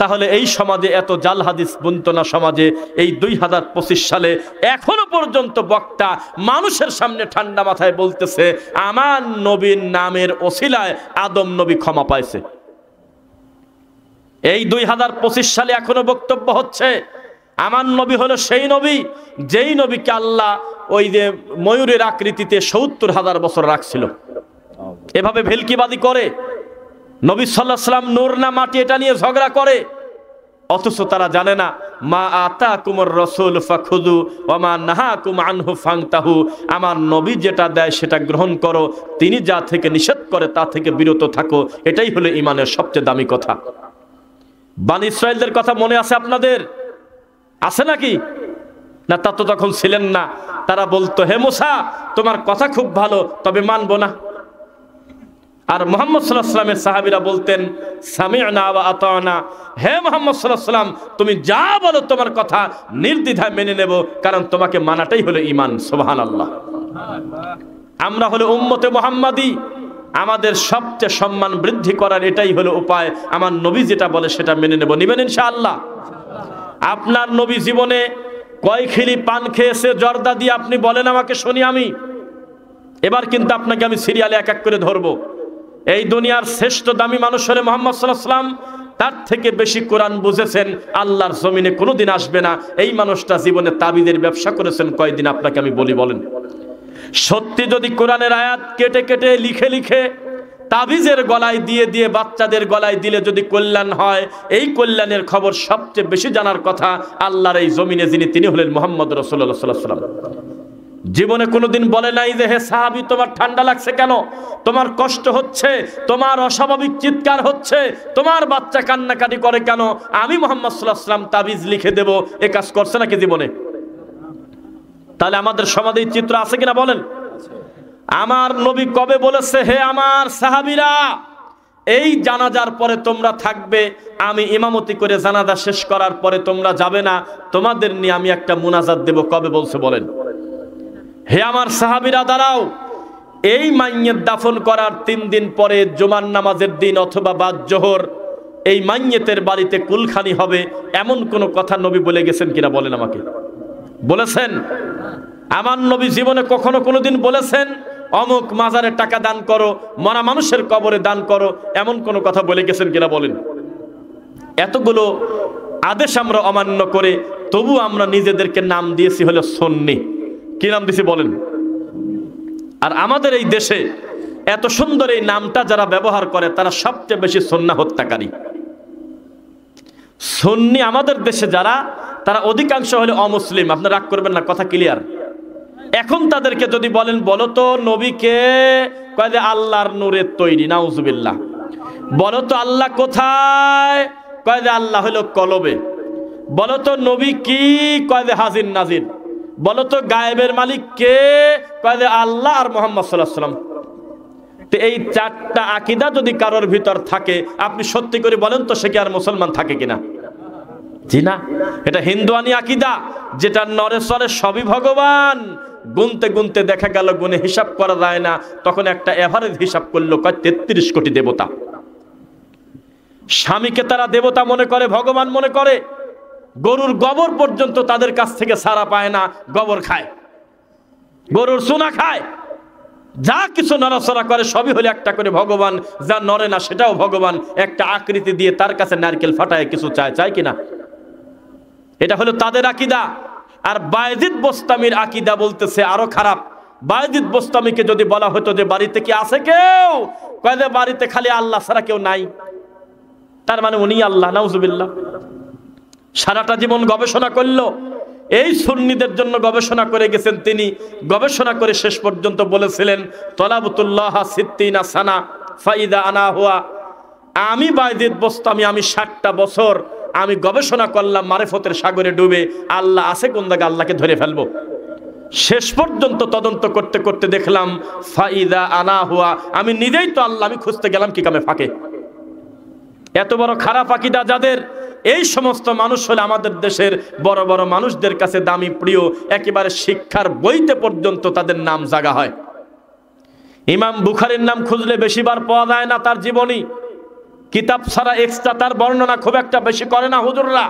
Speaker 1: তাহলে এই সমাজে এত জাল হাদিস বুনতো না। সমাজে এই 2025 সালে এখনো পর্যন্ত বক্তা মানুষের সামনে ঠান্ডা মাথায় বলতেছে আমার নবীর নামের ওসিলায় আদম নবী ক্ষমা পাইছে। এই 2025 সালে এখনো বক্তব্য হচ্ছে আমার নবী হলো সেই নবী যেই নবীকে আল্লাহ ওই যে ময়ূরের আকৃতিতে 70,000 বছর রাখছিল। এভাবে ভেলকিবাদী করে। নবী সাল্লাল্লাহু আলাইহি ওয়াসাল্লাম নূর না মাটি, এটা নিয়ে ঝগড়া করে। অথচ তারা জানে না মা আতাকুমুর রাসূল ফাখুযু ওয়া মা নাহাকুম আনহু ফান্তাহু, আমার নবী যেটা দেয় সেটা গ্রহণ করো, তিনি যা থেকে নিষেধ করে তা থেকে বিরত থাকো। এটাই হলো ঈমানের সবচেয়ে দামি কথা। বনী ইসরাঈলদের কথা মনে আছে আপনাদের? আছে নাকি? না, তা তো তখন ছিলেন না। তারা বলতো হে মুসা তোমার কথা খুব ভালো, তবে মানবো না। আর মুহাম্মদ সাল্লাল্লাহু আলাইহি ওয়াসাল্লামের সাহাবীরা বলতেন সামি'না ওয়া আতা'না, হে মুহাম্মদ সাল্লাল্লাহু আলাইহি ওয়াসাল্লাম তুমি যা বলো তোমার কথা নির্দ্বিধায় মেনে নেব, কারণ তোমাকে মানাটাই হলো ঈমান। সুবহানাল্লাহ। আমরা হলো উম্মতে মুহাম্মাদি, আমাদের সবচেয়ে সম্মান বৃদ্ধি করার এটাই হলো উপায়। আমার নবী যেটা বলে সেটা মেনে নেব। নিবেন ইনশাআল্লাহ? আপনার নবী জীবনে কয় খিলি পান খেয়েছে জর্দা দিয়ে আপনি বলেন আমাকে, শুনি আমি। এবার কিন্তু আপনাকে আমি সিরিয়ালে এক এক করে ধরবো। এই দুনিয়ার শ্রেষ্ঠ দামি মানুষ হলে মুহাম্মদ সাল্লাল্লাহু আলাইহি ওয়াসাল্লাম, তার থেকে বেশি কোরআন বুঝেছেন আল্লাহর জমিনে কোনোদিন আসবে না। এই মানুষটা জীবনে তাবিজের ব্যবসা করেছেন কয়দিন আপনাকে আমি বলি বলেন? সত্যি যদি কোরআনের আয়াত কেটে কেটে লিখে লিখে তাবিজের গলায় দিয়ে দিয়ে বাচ্চাদের গলায় দিলে যদি কল্যাণ হয়, এই কল্যাণের খবর সবচেয়ে বেশি জানার কথা আল্লাহর এই জমিনে যিনি, তিনি হলেন মুহাম্মদ রাসূলুল্লাহ সাল্লাল্লাহু আলাইহি ওয়াসাল্লাম। জীবনে কোনোদিন বলে নাই যে হে সাহাবী তোমার ঠান্ডা লাগছে কেন, তোমার কষ্ট হচ্ছে, তোমার অস্বাভাবিক চিৎকার হচ্ছে, তোমার বাচ্চা কান্নাকাটি করে কেন, আমি মুহাম্মদ সাল্লাল্লাহু আলাইহি ওয়াসাল্লাম তাবিজ লিখে দেব, এ কাজ করছে নাকি জীবনে? তাহলে আমাদের সমাজে চিত্র আছে কিনা বলেন? আমার নবী কবে বলেছে হে আমার সাহাবীরা এই জানাজার পরে তোমরা থাকবে, আমি ইমামতি করে জানাজা শেষ করার পরে তোমরা যাবে না, তোমাদের নিয়ে আমি একটা মুনাজাত দেব, কবে বলছে বলেন? হে আমার সাহাবীরা দাঁড়াও, এই মাইয়্যিত দাফন করার 3 দিন পরে জুমার নামাজের দিন অথবা বাদ জোহর এই মাইয়্যিতের বাড়িতে কুলখানি হবে, এমন কোন কথা নবী বলে গেছেন কিনা বলেন আমাকে? বলেছেন? আমার নবী জীবনে কখনো কোনোদিন বলেছেন অমুক মাজারে টাকা দান করো, মরা মানুষের কবরে দান করো, এমন কোন কথা বলে গেছেন কিনা বলেন? এতগুলো আদেশ আমরা অমান্য করে তবু আমরা নিজেদেরকে নাম দিয়েছি হলো সুন্নি। কি নাম দিয়েছি বলেন? আর আমাদের এই দেশে এত সুন্দর এই নামটা যারা ব্যবহার করে তারা সবচেয়ে বেশি সুন্নাহ হত্যাকারী। সুন্নি আমাদের দেশে যারা, তারা অধিকাংশ হলো অমুসলিম। আপনি রাগ করবেন না, কথা ক্লিয়ার। এখন তাদেরকে যদি বলেন বলো তো নবীকে, কয় যে আল্লাহর নূরের তৈরি, নাউজুবিল্লাহ। বলো তো আল্লাহ কোথায়, কয় যে আল্লাহ হলো কলবে। বলো তো নবী কি, কয় যে হাজির নাজির। বলো তো গায়েবের মালিক কে, কয় যে আল্লাহ আর মুহাম্মদ সাল্লাল্লাহু আলাইহি ওয়াসাল্লাম। তো এই 4টা আকীদা যদি কারোর ভিতর থাকে, আপনি সত্যি করে বলেন তো সে কি আর মুসলমান থাকে কিনা? জি না, এটা হিন্দুয়ানি আকীদা, যেটা নরে চরে সবই ভগবান। গুনতে গুনতে দেখা গেল গুনে হিসাব করা যায় না, তখন একটা এভারেজ হিসাব করলো, কয় 33 কোটি দেবতা। স্বামীকে তারা দেবতা মনে করে, ভগবান মনে করে। গরুর গোবর পর্যন্ত তাদের কাছ থেকে ছাড়া পায় না, গোবর খায়, গরুর চুনা খায়, যা কিছু নড়াচড়া করে সবই হলো একটা করে ভগবান। যা নড়ে না সেটাও ভগবান। একটা আকৃতি দিয়ে তার কাছে নারকেল ফাটায় কিছু চায়, চায় কিনা? এটা হলো তাদের আকীদা। আর বায়েজিদ বোস্তামির আকীদা বলতেছে আরো খারাপ। বায়েজিদ বোস্তামিকে যদি বলা হতো যে বাড়িতে কি আছে কেউ, কয় যে বাড়িতে খালি আল্লাহ ছাড়া কেউ নাই, তার মানে উনি আল্লাহ, নাউজুবিল্লাহ। সারাটা জীবন গবেষণা করলো, এই সুন্নিদের জন্য গবেষণা করে গেছেন তিনি। গবেষণা করে শেষ পর্যন্ত বলেছিলেন তলাবতুল্লাহ সিত্তিনা সানা ফাইদা আনা হুয়া। আমি বায়েজিদ বোস্তামি, আমি 60টা বছর আমি গবেষণা করলাম মারিফতের সাগরে ডুবে, আল্লাহ আছে কোন জায়গায়, আল্লাহকে ধরে ফেলবো। শেষ পর্যন্ত তদন্ত করতে করতে দেখলাম ফাইদা আনা হুয়া, আমি নিজেই তো আল্লাহ, আমি খুঁজতে গেলাম কি কামে ফাঁকে। এত বড় খারাপ আকীদা যাদের, এই সমস্ত মানুষ হলে আমাদের দেশের বড় বড় মানুষদের কাছে দামি প্রিয়, একেবারে শিক্ষার বইতে পর্যন্ত তাদের নাম জাগা হয়। ইমাম বুখারীর নাম খুঁজলে বেশিবার পাওয়া যায় না তার জীবনী, কিতাব ছাড়া এক্সট্রা তার বর্ণনা খুব একটা বেশি করে না হুজুররা।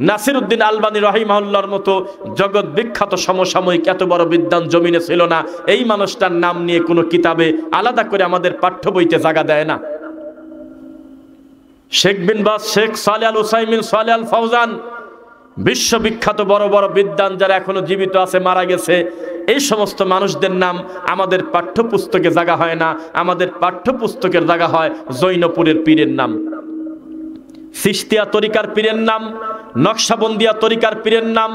Speaker 1: নাসিরউদ্দিন আলবানী রাহিমাহুল্লাহর মতো জগৎ বিখ্যাত সমসাময়িক এত বড় বিদ্বান জমিনে ছিল না, এই মানুষটার নাম নিয়ে কোনো কিতাবে আলাদা করে আমাদের পাঠ্য বইতে জায়গা দেয় না। শেখ বিন বাজ, শেখ সালেহ আল উসাইমিন, সালেহ আল ফাউজান, বিশ্ববিখ্যাত বড় বড় বিদ্বান যারা এখনো জীবিত আছে, মারা গেছে, এই সমস্ত মানুষদের নাম আমাদের পাঠ্যপুস্তকে জায়গা হয় না। আমাদের পাঠ্যপুস্তকের জায়গা হয় জৈনপুরের পীরের নাম, চিশতিয়া তরিকার পীরের নাম, নকশবন্দিয়া তরিকার পীরের নাম।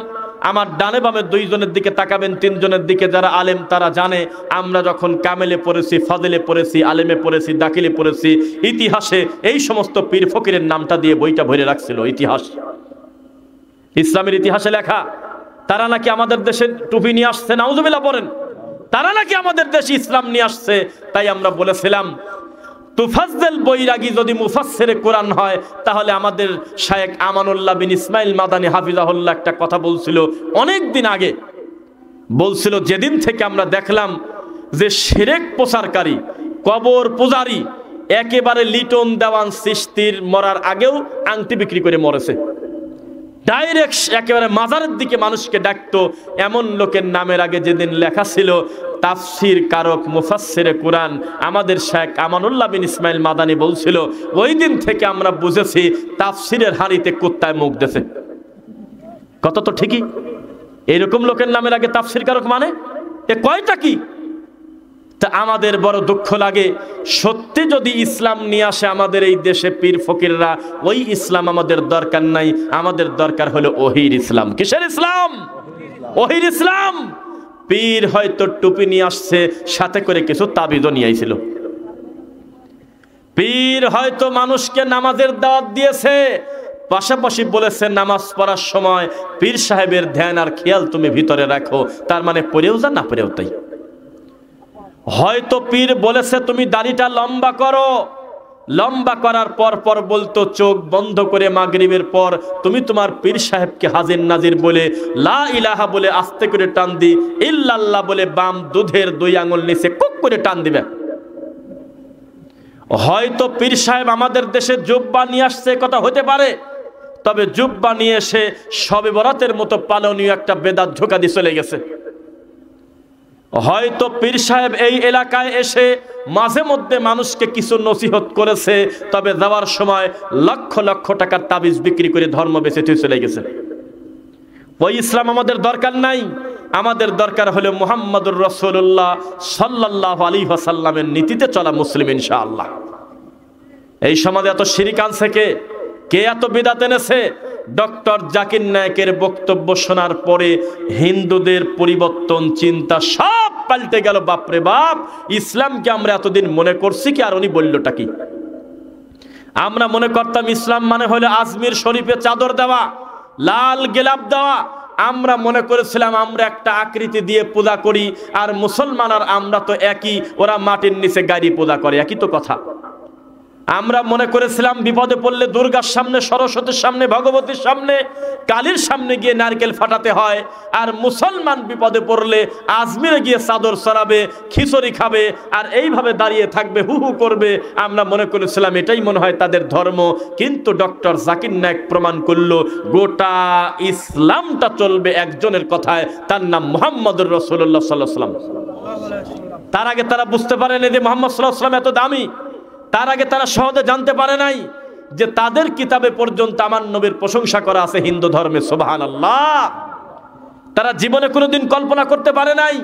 Speaker 1: আমার ডানে বামে 2 জনের দিকে তাকাবেন, 3 জনের দিকে যারা আলেম তারা জানে আমরা যখন কামেলে পড়েছি, ফাজিলে পড়েছি, আলেমে পড়েছি, দাখিলে পড়েছি, ইতিহাসে এই সমস্ত পীর ফকিরের নামটা দিয়ে বইটা ভরে রাখছিল। ইতিহাস, ইসলামের ইতিহাসে লেখা, তারা নাকি আমাদের দেশে টুপি নিয়ে আসছে, নাউজুবিল্লাহ পড়েন, তারা নাকি আমাদের দেশে ইসলাম নিয়ে আসছে। তাই আমরা বলেছিলাম তুফাজ্জল বৈরাগী যদি মুফাসসিরে কোরআন হয়, তাহলে আমাদের শায়েখ আমানুল্লাহ বিন ইসমাইল মাদানী হাফিজাহুল্লাহ একটা কথা বলছিল অনেক দিন আগে। বলছিল যেদিন থেকে আমরা দেখলাম যে শিরক প্রচারকারী, কবর পূজারী, একেবারে লিটন দেওয়ান চিশতির মরার আগেও আংটি বিক্রি করে মরেছে। ডাইরেক্ট একেবারে মাজারের দিকে মানুষকে ডাকতো, এমন লোকের নামের আগে যেদিন লেখা ছিল তাফসির কারক মুফাসসিরে কুরআন, আমাদের শেখ আমানুল্লাহ বিন ইসমাইল মাদানী বলছিল, ওই দিন থেকে আমরা বুঝেছি তাফসিরের হাড়িতে কুত্তায় মুখ দেছে। কত তো ঠিকই, এরকম লোকের নামের আগে তাফসির কারক মানে এ কয়টা কি? তা আমাদের বড় দুঃখ লাগে, সত্যি যদি ইসলাম নিয়ে আসে আমাদের এই দেশে পীর ফকিররা, ওই ইসলাম আমাদের দরকার নাই, আমাদের দরকার হলো ওহির ইসলাম। কিসের ইসলাম? ওহির ইসলাম। পীর হয়তো টুপি নিয়ে আসছে, সাথে করে কিছু তাবিজও নিয়ে আইছিল। পীর হয়তো মানুষকে নামাজের দাওয়াত দিয়েছে, পাশাপাশি বলেছে নামাজ পড়ার সময় পীর সাহেবের ধ্যান আর খেয়াল তুমি ভিতরে রাখো, তার মানে পড়েও যা না পড়েও তাই। হয়তো পীর বলেছে তুমি দাড়িটা লম্বা করো, লম্বা করার পর পর বলতো চোখ বন্ধ করে মাগরিবের পর তুমি তোমার পীর সাহেবকে হাজির নাজির বলে লা ইলাহা বলে আস্তে করে টান দি, ইল্লাল্লাহ বলে বাম দুধের 2 আঙ্গুল নিচে কুক করে টান দিবে। হয়তো পীর সাহেব আমাদের দেশে জুব্বা নিয়ে আসছে, কথা হতে পারে, তবে জুব্বা নিয়ে এসে শবে বরাতের মতো পালনীয় একটা বেদাত ঢোকা দিয়ে চলে গেছে। হয়তো পীর সাহেব এই এলাকায় এসে মাঝে মধ্যে মানুষকে কিছু নসিহত করেছে, তবে যাওয়ার সময় লক্ষ লক্ষ টাকার তাবিজ বিক্রি করে ধর্ম বেঁচে চলে গেছে। ওই ইসলাম আমাদের দরকার নাই, আমাদের দরকার হলো মুহাম্মদুর রাসূলুল্লাহ সাল্লাল্লাহু আলাইহি ওয়াসাল্লামের নীতিতে চলা মুসলিম ইনশাআল্লাহ। এই সমাজে এত শিরক আনছে কে এত বিদআত এনেছে? ডক্টর জাকির নায়েকের বক্তব্য শোনার পরে হিন্দুদের পরিবর্তন চিন্তা সব পাল্টে গেল। বাপরে বাপ, ইসলামকে আমরা এতদিন মনে করছি কি, আর উনি বললটা কি? আমরা মনে করতাম ইসলাম মানে হলো আজমির শরীফে চাদর দেওয়া, লাল গেলাপ দেওয়া। আমরা মনে করেছিলাম আমরা একটা আকৃতি দিয়ে পূজা করি, আর মুসলমান আর আমরা তো একই, ওরা মাটির নিচে গাড়ি পূজা করে, একই তো কথা। আমরা মনে করেছিলাম বিপদে পড়লে দুর্গার সামনে, সরস্বতীর সামনে, ভগবতীর সামনে, কালীর সামনে গিয়ে নারকেল ফাটাতে হয়, আর মুসলমান বিপদে পড়লে আজমিরে গিয়ে চাদর চড়াবে, খিচুড়ি খাবে, আর এইভাবে দাঁড়িয়ে থাকবে, হু হু করবে। আমরা মনে করেছিলাম এটাই মনে হয় তাদের ধর্ম। কিন্তু ডক্টর জাকির নায়েক প্রমাণ করলো গোটা ইসলামটা চলবে একজনের কথায়, তার নাম মুহাম্মদুর রাসূলুল্লাহ সাল্লাল্লাহু আলাইহি ওয়াসাল্লাম। তার আগে তারা বুঝতে পারেনি যে মুহাম্মদ সাল্লাল্লাহু আলাইহি ওয়াসাল্লাম এত দামি। তার আগে তারা সহজে জানতে পারে নাই যে তাদের কিতাবে পর্যন্ত আমার নবীর প্রশংসা করা আছে হিন্দু ধর্মে, সুবহানাল্লাহ। তারা জীবনে কোনোদিন কল্পনা করতে পারে নাই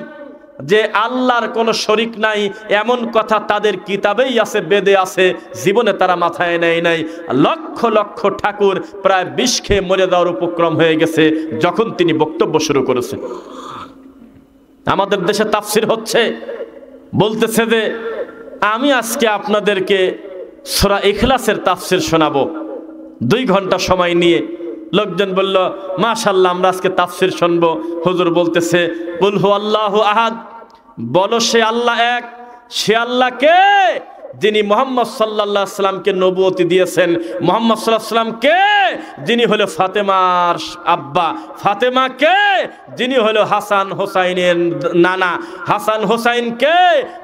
Speaker 1: যে আল্লাহর কোনো শরীক নাই, এমন কথা তাদের কিতাবেই আছে, বেদে আছে, জীবনে তারা মাথায় নেয় নাই। লক্ষ লক্ষ ঠাকুর প্রায় বিষ খেয়ে মরে যাওয়ার উপক্রম হয়ে গেছে যখন তিনি বক্তব্য শুরু করেছে। আমাদের দেশে তাফসির হচ্ছে, বলতেছে যে আমি আজকে আপনাদেরকে সূরা ইখলাসের তাফসির শোনাবো 2 ঘন্টা সময় নিয়ে। লোকজন বলল মাশাআল্লাহ, আমরা আজকে তাফসির শুনবো। হুজুর বলতেছে কুল হু আল্লাহু আহাদ, বলো সে আল্লাহ এক। সে আল্লাহ কে? যিনি মুহাম্মদ সাল্লাল্লাহু আলাইহি সাল্লামকে নবুয়তি দিয়েছেন। মুহাম্মদ সাল্লাল্লাহু আলাইহি সাল্লাম কে? যিনি হলো ফাতেমার আব্বা। ফাতেমা কে? যিনি হলো হাসান হোসাইনের নানা। হাসান হোসাইন কে?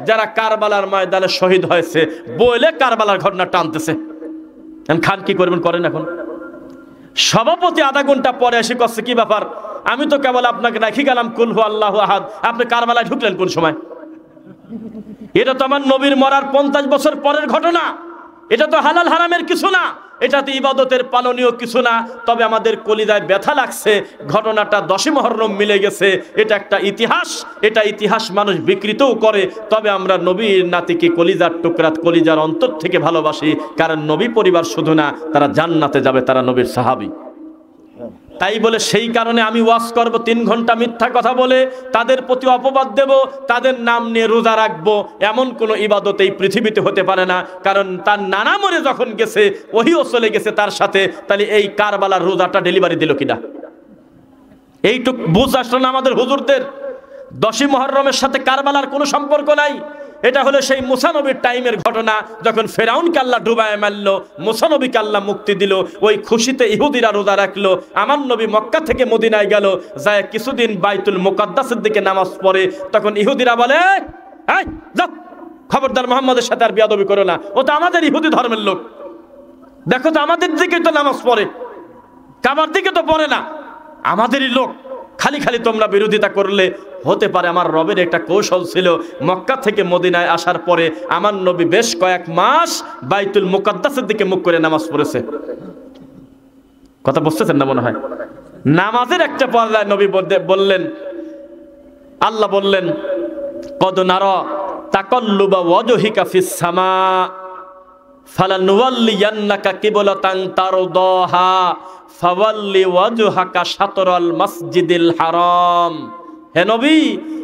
Speaker 1: যারা কারবালার ময়দানে শহীদ হয়েছে। বলে কারবালার ঘটনা টানতেছে। খান কি করবেন করেন। এখন সভাপতি আধা ঘন্টা পরে এসে করছে কি ব্যাপার, আমি তো কেবল আপনাকে রাখি গেলাম কুল হু আল্লাহু আহাদ, আপনি কারবালায় ঢুকলেন কোন সময়? এটা তো আমার নবীর মরার 50 বছর পরের ঘটনা। এটা তো হালাল হারামের কিছু না, এটা তো ইবাদতের পালনীয় কিছু না। তবে আমাদের কলিজায় ব্যথা লাগছে, ঘটনাটা 10ই মুহররম মিলে গেছে। এটা একটা ইতিহাস, এটা ইতিহাস মানুষ বিকৃতও করে। তবে আমরা নবীর নাতিকে কলিজার টুকরা, কলিজার অন্তর থেকে ভালোবাসি, কারণ নবী পরিবার শুধু না, তারা জান্নাতে যাবে, তারা নবীর সাহাবী। তাই বলে সেই কারণে আমি ওয়াজ করব 3 ঘন্টা মিথ্যা কথা বলে, তাদের প্রতি অপবাদ দেব, তাদের নাম নিয়ে রোজা রাখবো, এমন কোনো ইবাদত এই পৃথিবীতে হতে পারে না। কারণ তার নানা মরে যখন গেছে, ওহিও চলে গেছে তার সাথে। তাহলে এই কারবালার রোজাটা ডেলিভারি দিল কিনা? এইটুক বুঝ আসলো না আমাদের হুজুরদের। 10ই মুহররমের সাথে কারবালার কোনো সম্পর্ক নাই। এটা হলো সেই মুসা নবীর টাইমের ঘটনা, যখন ফেরাউনকে আল্লাহ ডুবায় মারল, মুসা নবীকে আল্লাহ মুক্তি দিল। ওই খুশিতে ইহুদিরা রোজা রাখলো। আমার নবী মক্কা থেকে মদিনায় গেল, যায় কিছুদিন বাইতুল মুকাদ্দাসের দিকে নামাজ পড়ে। তখন ইহুদিরা বলে, এই যাও, খবরদার মুহাম্মদের সাথে আর বিয়াদবি করো না, ও তো আমাদের ইহুদি ধর্মের লোক, দেখো তো আমাদের দিকে তো নামাজ পড়ে। কাবার দিকে তো পড়ে না, আমাদেরই লোক। খালি খালি তোমরা বিরোধিতা করলে হতে পারে। আমার রবের একটা কৌশল ছিল, মক্কা থেকে মদিনায় আসার পরে আমার নবী বেশ কয়েক মাস বাইতুল মুকাদ্দাসের দিকে মুখ করে নামাজ পড়েছে। কথা বুঝতেছেন না মনে হয়? নামাজের একটা পর্যায়ে নবী বললেন, আল্লাহ বললেন, কদ নারা তাকাল্লুবা ওয়াজহিকা ফিস সামা ফালানুওয়াল্লিয়ান্নাকা কিবলাতান তারদাহা ফাওয়াল্লি ওয়াজহাকা শাতরাল মাসজিদিল হারাম। হে নবী,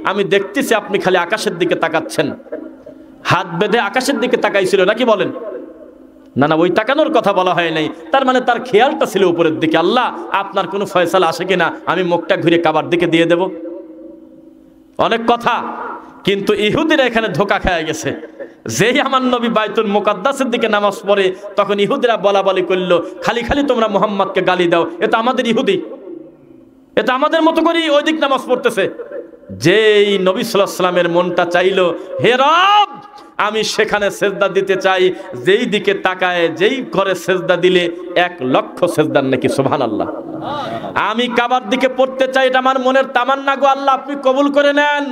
Speaker 1: আমি দেখতেছি আপনি খালি আকাশের দিকে তাকাচ্ছেন। হাত বেঁধে আকাশের দিকে তাকাইছিল নাকি বলেন? না না, ওই তাকানোর কথা বলা হয় নাই। তার মানে তার খেয়ালটা ছিল উপরের দিকে। আল্লাহ, আপনার কোনো ফয়সালা আসে কিনা, আমি মুখটা ঘুরে কাবার দিকে দিয়ে দেব। অনেক কথা, কিন্তু ইহুদিরা এখানে ধোঁকা খেয়ে গেছে। যেই আমার নবী বাইতুল মুকাদ্দাসের দিকে নামাজ পড়ে, তখন ইহুদিরা বলা বলি করলো, খালি খালি তোমরা মুহাম্মদকে গালি দাও, এটা আমাদের ইহুদি, এটা আমাদের মতো করে ওই দিক নামাজ পড়তেছে। যেই নবী সাল্লাল্লাহু আলাইহি ওয়াসাল্লামের মনটা চাইলো, হে রব, আমি সেখানে সেজদা দিতে চাই যেই দিকে তাকায়, যেই ঘরে সেজদা দিলে 1,00,000 সেজদার নাকি, সুবহানাল্লাহ। আমি কাবার দিকে পড়তে চাই, এটা আমার মনের তামান্না গো আল্লাহ, আপনি কবুল করে নেন।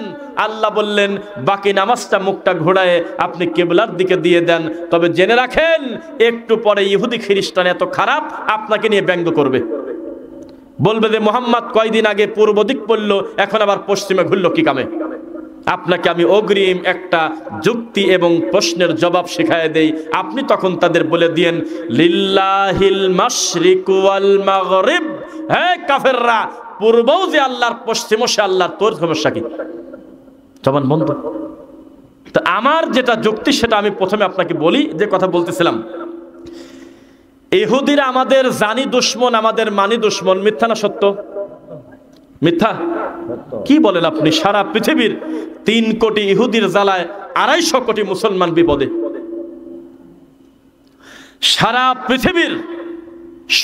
Speaker 1: আল্লাহ বললেন, বাকি নামাজটা মুখটা ঘোরায় আপনি কিবলার দিকে দিয়ে দেন। তবে জেনে রাখেন, একটু পরে ইহুদি খ্রিস্টান এত খারাপ, আপনাকে নিয়ে ব্যঙ্গ করবে, বলবে যে মুহাম্মদ কয়দিন আগে পূর্ব দিক পড়লো, এখন আবার পশ্চিমে ঘুরলো কি কামে। আপনাকে আমি অগ্রিম একটা যুক্তি এবং প্রশ্নের জবাব শেখায় দেই, আপনি তখন তাদের বলে দিয়েন, লিল্লাহিল মাশরিক ওয়াল মাগরিব। হে কাফেররা, পূর্বও যে আল্লাহর, পশ্চিমও সে আল্লাহর, তোর সমস্যা কি? জবান বন্ধ। তো আমার যেটা যুক্তি সেটা আমি প্রথমে আপনাকে বলি, যে কথা বলতেছিলাম, ইহুদিরা আমাদের জানি দুশ্মন, আমাদের মানি দুশ্মন। মিথ্যা না সত্য? মিথ্যা। কি বলেন আপনি? সারা পৃথিবীর 3 কোটি ইহুদির জ্বালায় 250 কোটি মুসলমান বিপদে। সারা পৃথিবীর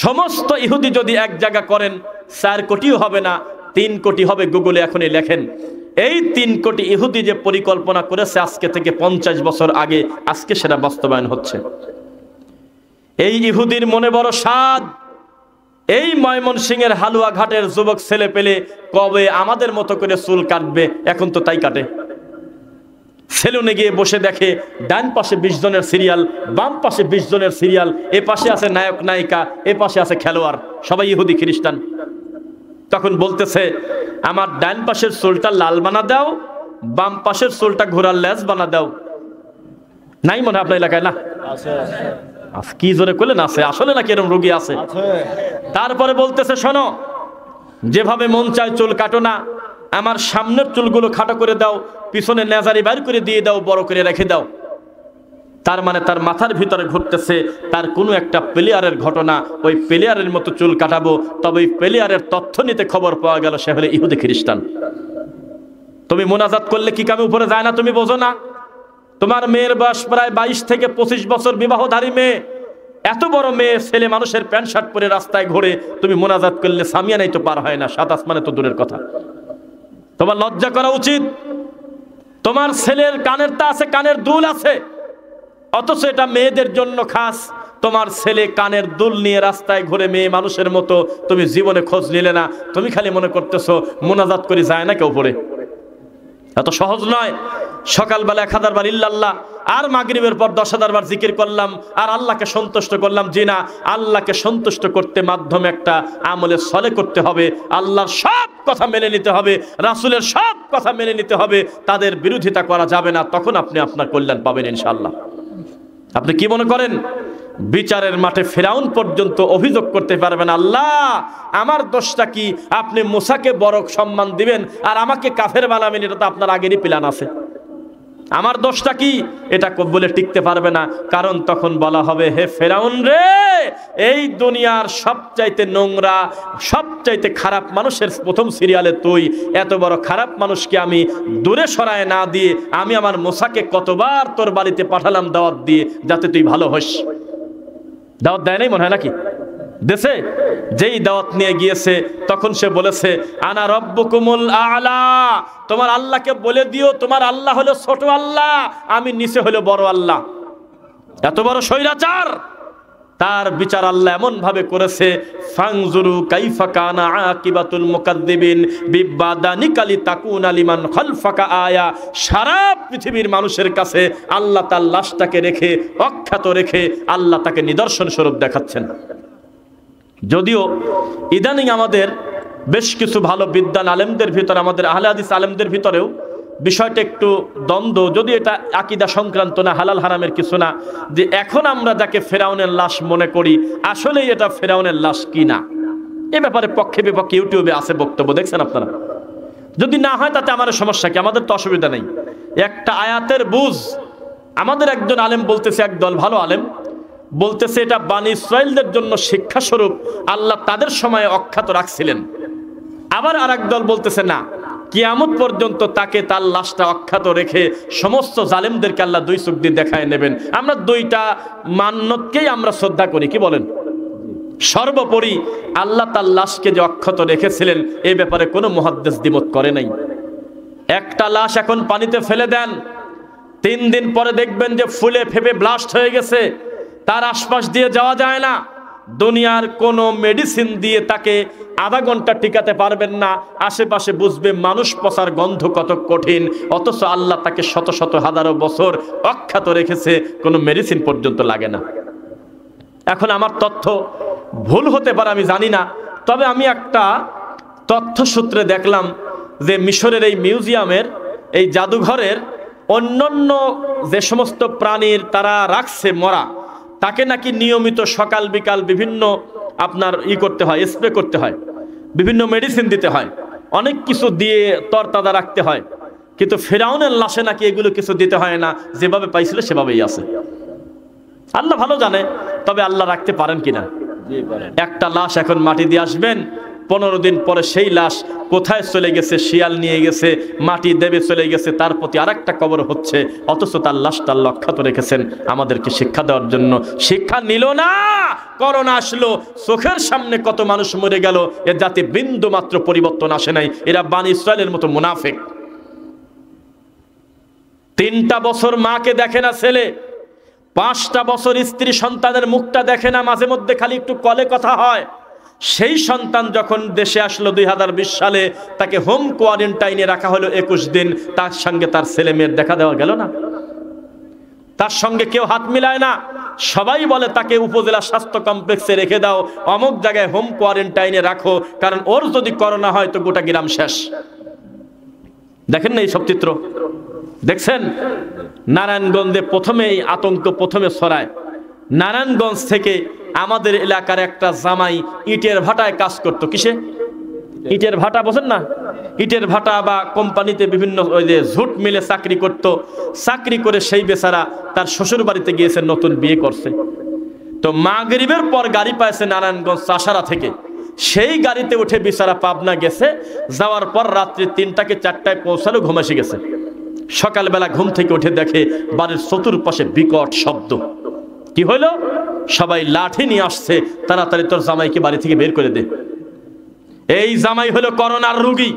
Speaker 1: সমস্ত ইহুদি যদি এক জায়গা করেন, 4 কোটিও হবে না, 3 কোটি হবে। গুগলে এখনই লেখেন, এই 3 কোটি ইহুদি যে পরিকল্পনা করেছে আজকে থেকে 50 বছর আগে, আজকে সেটা বাস্তবায়ন হচ্ছে। এই ইহুদির মনে বড় স্বাদ, এই ময়মনসিংহের হালুয়া ঘাটের যুবক ছেলে পেলে কবে আমাদের মতো করে চুল কাটবে, এখন তো তাই কাটে। সেলুনে গিয়ে বসে দেখে, ডান পাশে 20 জনের সিরিয়াল, বাম পাশে 20 জনের সিরিয়াল, এ পাশে আছে নায়ক নায়িকা, এ পাশে আছে খেলোয়াড়, সবাই ইহুদি খ্রিস্টান। তখন বলতেছে, আমার ডান পাশের চুলটা লাল বানা দাও, বাম পাশের চুলটা ঘোড়ার লেজ বানা দাও। নাই মনে হয় আপনার এলাকায়? না কি জোরে করলেন আছে, আসলে নাকি এরকম রোগী আছে? তারপরে বলতেছে, শোনো, যেভাবে মন চায় চুল কাটো না, আমার সামনের চুলগুলো খাটো করে দাও, পিছনে নেজারি বাইর করে দিয়ে দাও, বড় করে রেখে দাও। তার মানে তার মাথার ভিতরে ঘুরতেছে তার কোনো একটা প্লেয়ারের ঘটনা, ওই প্লেয়ারের মতো চুল কাটাবো। তবে ওই প্লেয়ারের তথ্য নিতে খবর পাওয়া গেল সে হলে ইহুদি খ্রিস্টান। তুমি মোনাজাত করলে কি কামে উপরে যায় না? তুমি বোঝো না? তোমার মেয়ের বয়স প্রায় 22 থেকে 25 বছর, বিবাহধারী মেয়ে, এত বড় মেয়ে ছেলে মানুষের প্যান্ট শার্ট পরে রাস্তায় ঘোরে, তুমি মোনাজাত করলে সামিয়ানাই তো পার হয় না, 7 আসমানে তো দূরের কথা। তোমার লজ্জা করা উচিত। তোমার ছেলের কানের তা আছে, কানের দুল আছে, অথচ এটা মেয়েদের জন্য খাস। তোমার ছেলে কানের দুল নিয়ে রাস্তায় ঘুরে মেয়ে মানুষের মতো, তুমি জীবনে খোঁজ নিলে না। তুমি খালি মনে করতেছো মোনাজাত করে যায় না কেউ পড়ে। এত সহজ নয়। সকালবেলা 1000 বার ইল্লাল্লাহ, আর মাগরিবের পর 10,000 বার জিকির করলাম, আর আল্লাহকে সন্তুষ্ট করলাম। জি না, আল্লাহকে সন্তুষ্ট করতে মাধ্যম একটা আমলে সলে করতে হবে। আল্লাহর সব কথা মেনে নিতে হবে, রাসূলের সব কথা মেনে নিতে হবে, তাদের বিরোধিতা করা যাবে না। তখন আপনি আপনার কল্যাণ পাবেন ইনশাআল্লাহ। আপনি কি মনে করেন বিচারের মাঠে ফিরাউন পর্যন্ত অভিযোগ করতে পারবেন, আল্লাহ আমার দোষটা কি? আপনি মুসাকে বড় সম্মান দিবেন আর আমাকে কাফের বানাবেন, এটা তো আপনার আগেরই প্ল্যান আছে। আমার দোষটা কি? এটা বলে টিকতে পারবে না। কারণ তখন বলা হবে, হে ফেরাউন রে, এই দুনিয়ার সবচাইতে নোংরা, সবচাইতে খারাপ মানুষের প্রথম সিরিয়ালে তুই। এত বড় খারাপ মানুষকে আমি দূরে সরায় না দিয়ে আমি আমার মুসাকে কতবার তোর বাড়িতে পাঠালাম দাওয়াত দিয়ে, যাতে তুই ভালো হোস। দাওয়াত দেয় নাই মনে হয় নাকি? দেশে যেই দাওয়াত নিয়ে গিয়েছে, তখন সে বলেছে, আনা রব্বুকুমুল আলা, তোমার আল্লাহকে বলে দিও তোমার আল্লাহ হলো ছোট আল্লাহ, আমি নিচে হলো বড় আল্লাহ। এত বড় স্বৈরাচার, তার বিচার আল্লাহ এমন ভাবে করেছে, ফাংজুরু কাইফা কানা আকিবাতুল মুকাদ্দিবিন বিবাদানিকালি তাকুনা লিমান খালফাকা আয়া। সারা পৃথিবীর মানুষের কাছে আল্লাহ তার লাশটাকে রেখে, অখ্যাত রেখে আল্লাহ তাকে নিদর্শন স্বরূপ দেখাচ্ছেন। যদিও ইদানিং আমাদের বেশ কিছু ভালো বিদ্বান আলেমদের ভিতরে, আমাদের আহলে হাদিস আলেমদের ভিতরেও বিষয়টা একটু দ্বন্দ্ব, যদি এটা আকীদা সংক্রান্ত না, হালাল হারামের কিছু না, যে এখন আমরা যাকে ফেরাউনের লাশ মনে করি আসলেই এটা ফেরাউনের লাশ কি না, এ ব্যাপারে পক্ষে বিপক্ষে ইউটিউবে আছে বক্তব্য, দেখছেন আপনারা। যদি না হয় তাতে আমার সমস্যা কি, আমাদের তো অসুবিধা নেই। একটা আয়াতের বুঝ আমাদের একজন আলেম বলতেছে, একদল ভালো আলেম বলতেছে এটা বানী ইসরাইলদের জন্য শিক্ষা স্বরূপ আল্লাহ তাদের সময়ে অখ্যাত রাখছিলেন। আবার আর একদল বলতেছে না, কিয়ামত পর্যন্ত তাকে, তার লাশটা অখ্যাত রেখে সমস্ত জালেমদেরকে আল্লাহ দুই চোখ দিয়ে দেখায় নেবেন। আমরা দুইটা মান্যতকেই আমরা শ্রদ্ধা করি, কি বলেন? সর্বোপরি আল্লাহ তার লাশকে যে অক্ষত রেখেছিলেন এই ব্যাপারে কোনো মুহাদ্দিস দ্বিমত করে নাই। একটা লাশ এখন পানিতে ফেলে দেন, 3 দিন পরে দেখবেন যে ফুলে ফেপে ব্লাস্ট হয়ে গেছে, তার আশপাশ দিয়ে যাওয়া যায় না। দুনিয়ার কোনো মেডিসিন দিয়ে তাকে আধা ঘন্টা টিকাতে পারবেন না, আশেপাশে বুঝবে মানুষ পচার গন্ধ কত কঠিন, অথচ আল্লাহ তাকে শত শত হাজারো বছর অখ্যাত রেখেছে, কোনো মেডিসিন পর্যন্ত লাগে না। এখন আমার তথ্য ভুল হতে পারে, আমি জানি না, তবে আমি একটা তথ্য সূত্রে দেখলাম যে মিশরের এই মিউজিয়ামের, এই জাদুঘরের অন্যান্য যে সমস্ত প্রাণীর তারা রাখছে মরা, তাকে নাকি নিয়মিত সকাল বিকাল বিভিন্ন আপনার করতে হয়, স্প্রে করতে হয়, বিভিন্ন মেডিসিন দিতে হয়, অনেক কিছু দিয়ে তরতাজা রাখতে হয়। কিন্তু ফেরাউনের লাশে নাকি এগুলো কিছু দিতে হয় না, যেভাবে পাইছিল সেভাবেই আছে। আল্লাহ ভালো জানে, তবে আল্লাহ রাখতে পারেন কিনা। একটা লাশ এখন মাটি দিয়ে আসবেন, 15 দিন পরে সেই লাশ কোথায় চলে গেছে, শিয়াল নিয়ে গেছে, মাটি দেবে চলে গেছে, তার প্রতি আরেকটা কবর হচ্ছে, অথচ তার লাশটা আল্লাহ অখ্যাত রেখেছেন আমাদেরকে শিক্ষা দেওয়ার জন্য। শিক্ষা নিল না, করোনা আসলো, চোখের সামনে কত মানুষ মরে গেল, এর জাতি বিন্দু মাত্র পরিবর্তন আসে নাই। এরা বানী ইসরাইলের মতো মুনাফিক। 3টা বছর মাকে দেখে না ছেলে, 5টা বছর স্ত্রী সন্তানের মুখটা দেখে না, মাঝে মধ্যে খালি একটু কলে কথা হয়। সেই সন্তান যখন দেশে আসলো 2020 সালে, তাকে হোম কোয়ারেন্টাইনে রাখা হলো 21 দিন, তার সঙ্গে তার ছেলে মেয়ের দেখা দেওয়া গেল না, তার সঙ্গে কেউ হাত মিলায় না। সবাই বলে তাকে উপজেলা স্বাস্থ্য কমপ্লেক্সে রেখে দাও, অমুক জায়গায় হোম কোয়ারেন্টাইনে রাখো, কারণ ওর যদি করোনা হয় তো গোটা গ্রাম শেষ। দেখেন না এই সব চিত্র, দেখছেন? নারায়ণগঞ্জে প্রথমেই আতঙ্ক ছড়ায়। নারায়ণগঞ্জ থেকে আমাদের এলাকার একটা জামাই ইটের ভাটায় কাজ করতো। কিসে? ইটের ভাটা, বোঝেন না? ইটের ভাটা বা কোম্পানিতে বিভিন্ন ওই যে ঝুট মিলে চাকরি করত। চাকরি করে সেই বেচারা তার শ্বশুর বাড়িতে গিয়েছে, নতুন বিয়ে করছে। তো মাগরিবের পর গাড়ি পাইছে নারায়ণগঞ্জ চাষারা থেকে, সেই গাড়িতে উঠে বেচারা পাবনা গেছে। যাওয়ার পর রাত্রি 3টা কি 4টায় পৌঁছালো, ঘুম এসে গেছে। সকালবেলা ঘুম থেকে উঠে দেখে বাড়ির চতুর্পাশে বিকট শব্দ। কি হলো? সবাই লাঠি নিয়ে আসছে, তাড়াতাড়ি তোর জামাইকে বাড়ি থেকে বের করে দে। এই জামাই হলো করোনার রোগী,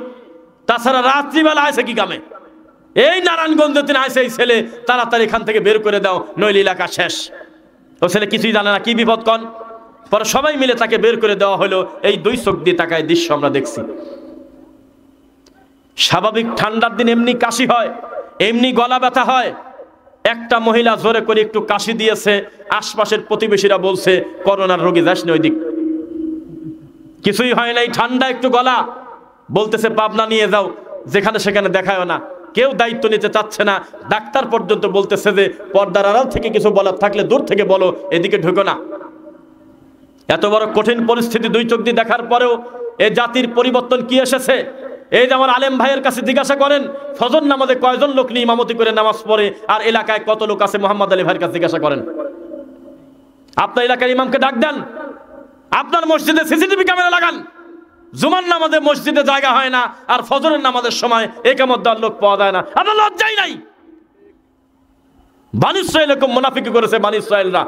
Speaker 1: তাছাড়া রাত্রিবেলা আসে কি কামে? এই নারায়ণগঞ্জে তিনি আসে, এই ছেলে তাড়াতাড়ি এখান থেকে বের করে দাও, নইলে এলাকা শেষ। ও ছেলে কিছুই জানে না, কি বিপদ কন। পরে সবাই মিলে তাকে বের করে দেওয়া হলো। এই 2 চোখ দিয়ে তাকায় দৃশ্য আমরা দেখছি। স্বাভাবিক ঠান্ডার দিন এমনি কাশি হয়, এমনি গলা ব্যথা হয়। একটা মহিলা জোরে করে একটু কাশি দিয়েছে, আশপাশের প্রতিবেশীরা বলছে করোনার রোগী যাস না ওইদিক। কিছুই হয় নাই, ঠান্ডা একটু গলা, বলতেছে পাবনা নিয়ে যাও, যেখানে সেখানে দেখায় না, কেউ দায়িত্ব নিতে চাচ্ছে না। ডাক্তার পর্যন্ত বলতেছে যে পর্দার আড়াল থেকে কিছু বলার থাকলে দূর থেকে বলো, এদিকে ঢুকো না। এত বড় কঠিন পরিস্থিতি 2 চোখ দিয়ে দেখার পরেও এ জাতির পরিবর্তন কি এসেছে? এই যে আমার আলেম ভাইয়ের কাছে জিজ্ঞাসা করেন, ফজর নামাজে কয়জন লোক নিয়ে ইমামতি করে নামাজ পড়ে, আর এলাকায় কত লোক আছে? মোহাম্মদ আলী ভাইয়ের কাছে জিজ্ঞাসা করেন। আপনার এলাকার ইমামকে ডাক দেন, আপনার মসজিদে সিসিটিভি ক্যামেরা লাগান। জুমার নামাজে মসজিদে জায়গা হয় না, আর ফজরের নামাজের সময় একামত দেওয়ার লোক পাওয়া যায় না। আপনার লজ্জাই নাই? বানী ইসরাইল এরকম মুনাফিকি করেছে। বানী ইসরাইলরা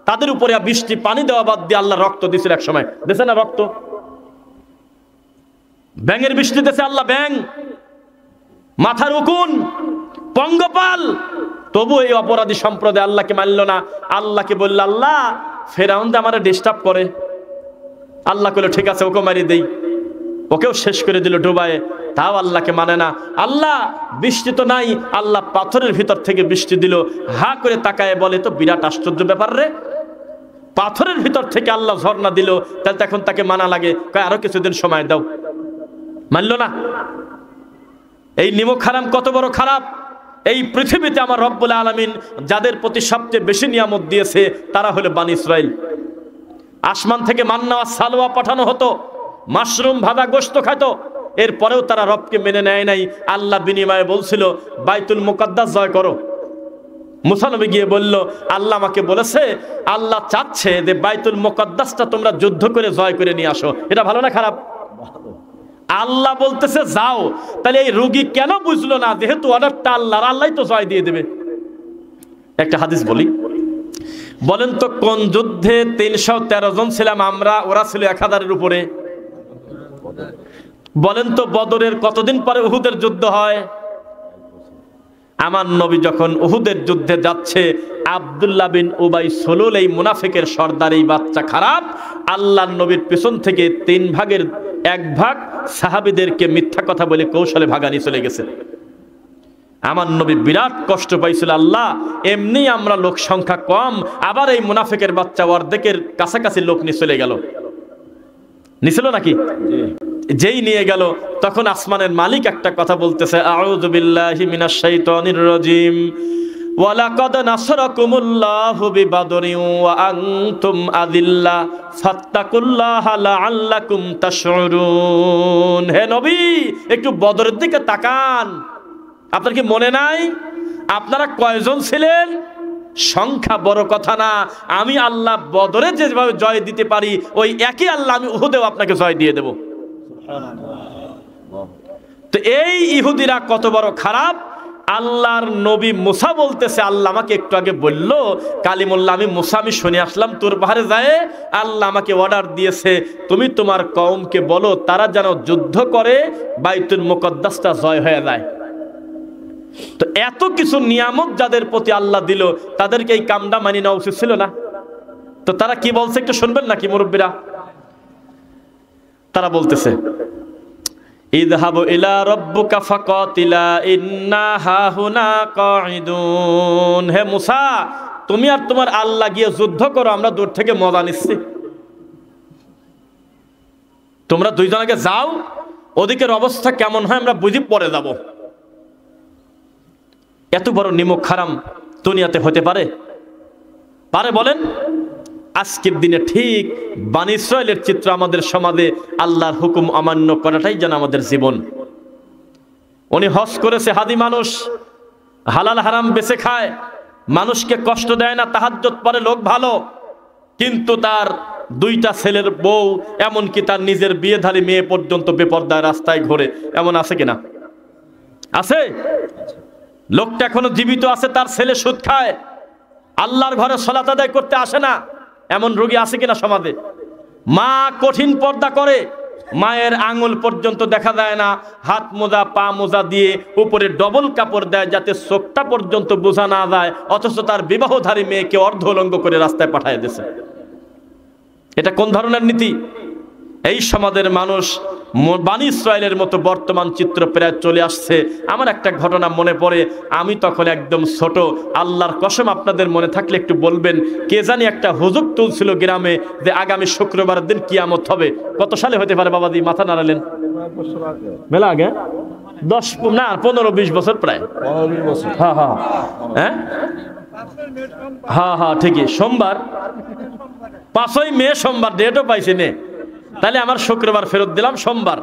Speaker 1: তাদের উপরে বৃষ্টি পানি দেওয়া বাদ দিয়ে আল্লাহ রক্ত দিয়েছিল এক সময়, দেশে না রক্ত? ব্যাঙের বৃষ্টি দেশে আল্লাহ, ব্যাঙ, মাথার উকুন, পঙ্গপাল। তবু এই অপরাধী সম্প্রদায় আল্লাহকে মানল না। আল্লাহকে বলল, আল্লাহ ফেরাউন আমার ডিস্টার্ব করে। আল্লাহ কইল ঠিক আছে ওকে মারি দেই, ওকেও শেষ করে দিল ডুবায়ে, তাও আল্লাহকে মানে না। আল্লাহ বৃষ্টি তো নাই, আল্লাহ পাথরের ভিতর থেকে বৃষ্টি দিল। হা করে তাকায় বলে তো বিরাট আশ্চর্য ব্যাপার রে, পাথরের ভিতর থেকে আল্লাহ ঝর্ণা দিল, তাহলে এখন তাকে মানা লাগে, কয় আরো কিছুদিন সময় দাও। মানলো না। এই নিমক হারাম কত বড় খারাপ। এই পৃথিবীতে আমার রব্বুল আলামিন যাদের প্রতি সবচেয়ে বেশি নিয়ামত দিয়েছে তারা হলো বনি ইসরাইল। আসমান থেকে মান্না আর সালোয়া পাঠানো হতো, মাশরুম ভাজা গোশত খাইতো, এরপরেও তারা রবকে মেনে নেয় নাই। আল্লাহ বিনিময়ে বলছিল বাইতুল মুকাদ্দাস জয় করো। মুসা নবী গিয়ে বলল আল্লাহ আমাকে বলেছে, আল্লাহ চাচ্ছে যে বাইতুল মুকাদ্দাসটা তোমরা যুদ্ধ করে জয় করে নিয়ে আসো। এটা ভালো না খারাপ? আল্লাহ বলতেছে যাও। তাহলে এই রোগী কেন বুঝলো না, যেহেতু অর্ডারটা আল্লাহর, আল্লাহই তো জয় দিয়ে দেবে। একটা হাদিস বলি, বলেন তো কোন যুদ্ধে 313 জন ছিলাম আমরা, ওরা ছিল 1000-এর উপরে? বলেন তো বদরের কতদিন পরে উহুদের যুদ্ধ হয়? আমার নবী যখন উহুদের যুদ্ধে যাচ্ছে, আব্দুল্লাহ বিন উবাই সলুল, এই মুনাফিকের সর্দার, এই বাচ্চা খারাপ, আল্লাহর নবীর পেছন থেকে 3 ভাগের 1 ভাগ সাহাবীদেরকে মিথ্যা কথা বলে কৌশলে ভাগানি চলে গেছে। আমার নবী বিরাট কষ্ট পাইছিল, আল্লাহ এমনি আমরা লোক সংখ্যা কম, আবার এই মুনাফিকের বাচ্চা অর্ধেকের কাছাকাছি লোক নিয়ে চলে গেল। নিছিল নাকি? যেই নিয়ে গেল তখন আসমানের মালিক একটা কথা বলতেছে, আউযু বিল্লাহি মিনাশ শাইতানির রাজিম, ওয়ালাকাদ নাসরাকুমুল্লাহু বিবাদরিন ওয়া আনতুম আযিল্লা ফাত্তাকুল্লাহা লাআল্লাকুম তাশউরুন। হে নবী একটু বদরের দিকে তাকান। আপনার কি মনে নাই আপনারা কয়জন ছিলেন? সংখ্যা বড় কথা না, আমি আল্লাহ বদরে যেভাবে জয় দিতে পারি ওই একই আল্লাহ আমি উহুদেও আপনাকে জয় দিয়ে দেব। তো এই ইহুদিরা কত বড় খারাপ। আল্লাহর নবী মুসা বলতেছে, আল্লাহ আমাকে একটু আগে বলল কালিমুল্লাহ, আমি মুসা আমি শুনে আসলাম তোর পাহাড়ে যায়, আল্লাহ আমাকে অর্ডার দিয়েছে তুমি তোমার কওমকে বলো তারা যেন যুদ্ধ করে বাইতুল মুকাদ্দাসটা জয় হয়ে যায়। তো এত কিছু নিয়ামত যাদের প্রতি আল্লাহ দিল, তাদেরকে এই কামটা মানি নেওয়া উচিত ছিল না? তো তারা কি বলছে একটু শুনবেন নাকি মুরব্বীরা? তারা বলতেছে ইযহাবু ইলা রাব্বিকা ফাকাতিলা ইন্না হাহুনা কাঈদুন। হে মুসা তুমি আর তোমার আল্লাহ গিয়ে যুদ্ধ করো, আমরা দূর থেকে মজা নিচ্ছি। তোমরা দুইজন আগে যাও, ওদিকের অবস্থা কেমন হয় আমরা বুঝি পরে যাব। এত বড় নিমক হারাম দুনিয়াতে হতে পারে? পারে বলেন? আজকের দিনে ঠিক বনি ইসরাইলের চিত্র আমাদের সমাজে। আল্লাহর হুকুম অমান্য করাটাই যেন আমাদের জীবন। উনি হজ করেছে, হাদি মানুষ, হালাল হারাম বেছে খায়, মানুষকে কষ্ট দেয় না, তাহাজ্জুদ পড়ে, লোক ভালো, কিন্তু তার 2টা ছেলের বউ, এমনকি তার নিজের বিয়েধারী মেয়ে পর্যন্ত বেপরদায় রাস্তায় ঘোরে। এমন আছে কিনা? আছে। লোকটা এখনো জীবিত আছে, তার ছেলে সুদ খায়, আল্লাহর ঘরে সালাত আদায় করতে আসে না। এমন রোগী আছে কিনা সমাজে? মা কঠিন পর্দা করে, মায়ের আঙুল পর্যন্ত দেখা যায় না, হাত মোজা পা মোজা দিয়ে উপরে ডবল কাপড় দেয় যাতে চোখটা পর্যন্ত বোঝা না যায়, অথচ তার বিবাহধারী মেয়েকে অর্ধ উলঙ্গ করে রাস্তায় পাঠিয়ে দিয়েছে। এটা কোন ধরনের নীতি? এই সমাজের মানুষ বনি ইসরাইলের মতো বর্তমান চিত্র প্রায় চলে আসছে। আমার একটা ঘটনা মনে পড়ে, আমি তখন একদম ছোট, আল্লাহর কসম আপনাদের মনে থাকলে একটু বলবেন। কে জানি একটা হুজুক তুলছিল গ্রামে যে আগামী শুক্রবার দিন কিয়ামত হবে। কত সালে হতে পারে বাবাজি? মাথা নাড়ালেন। মেলা আগে 10 না 15-20 বছর প্রায়। হ্যাঁ হ্যাঁ হ্যাঁ হ্যাঁ হ্যাঁ ঠিকই, সোমবার 5ই মে সোমবার, ডেটও পাইছি নে। তাহলে আমার শুক্রবার ফেরত দিলাম, সোমবার।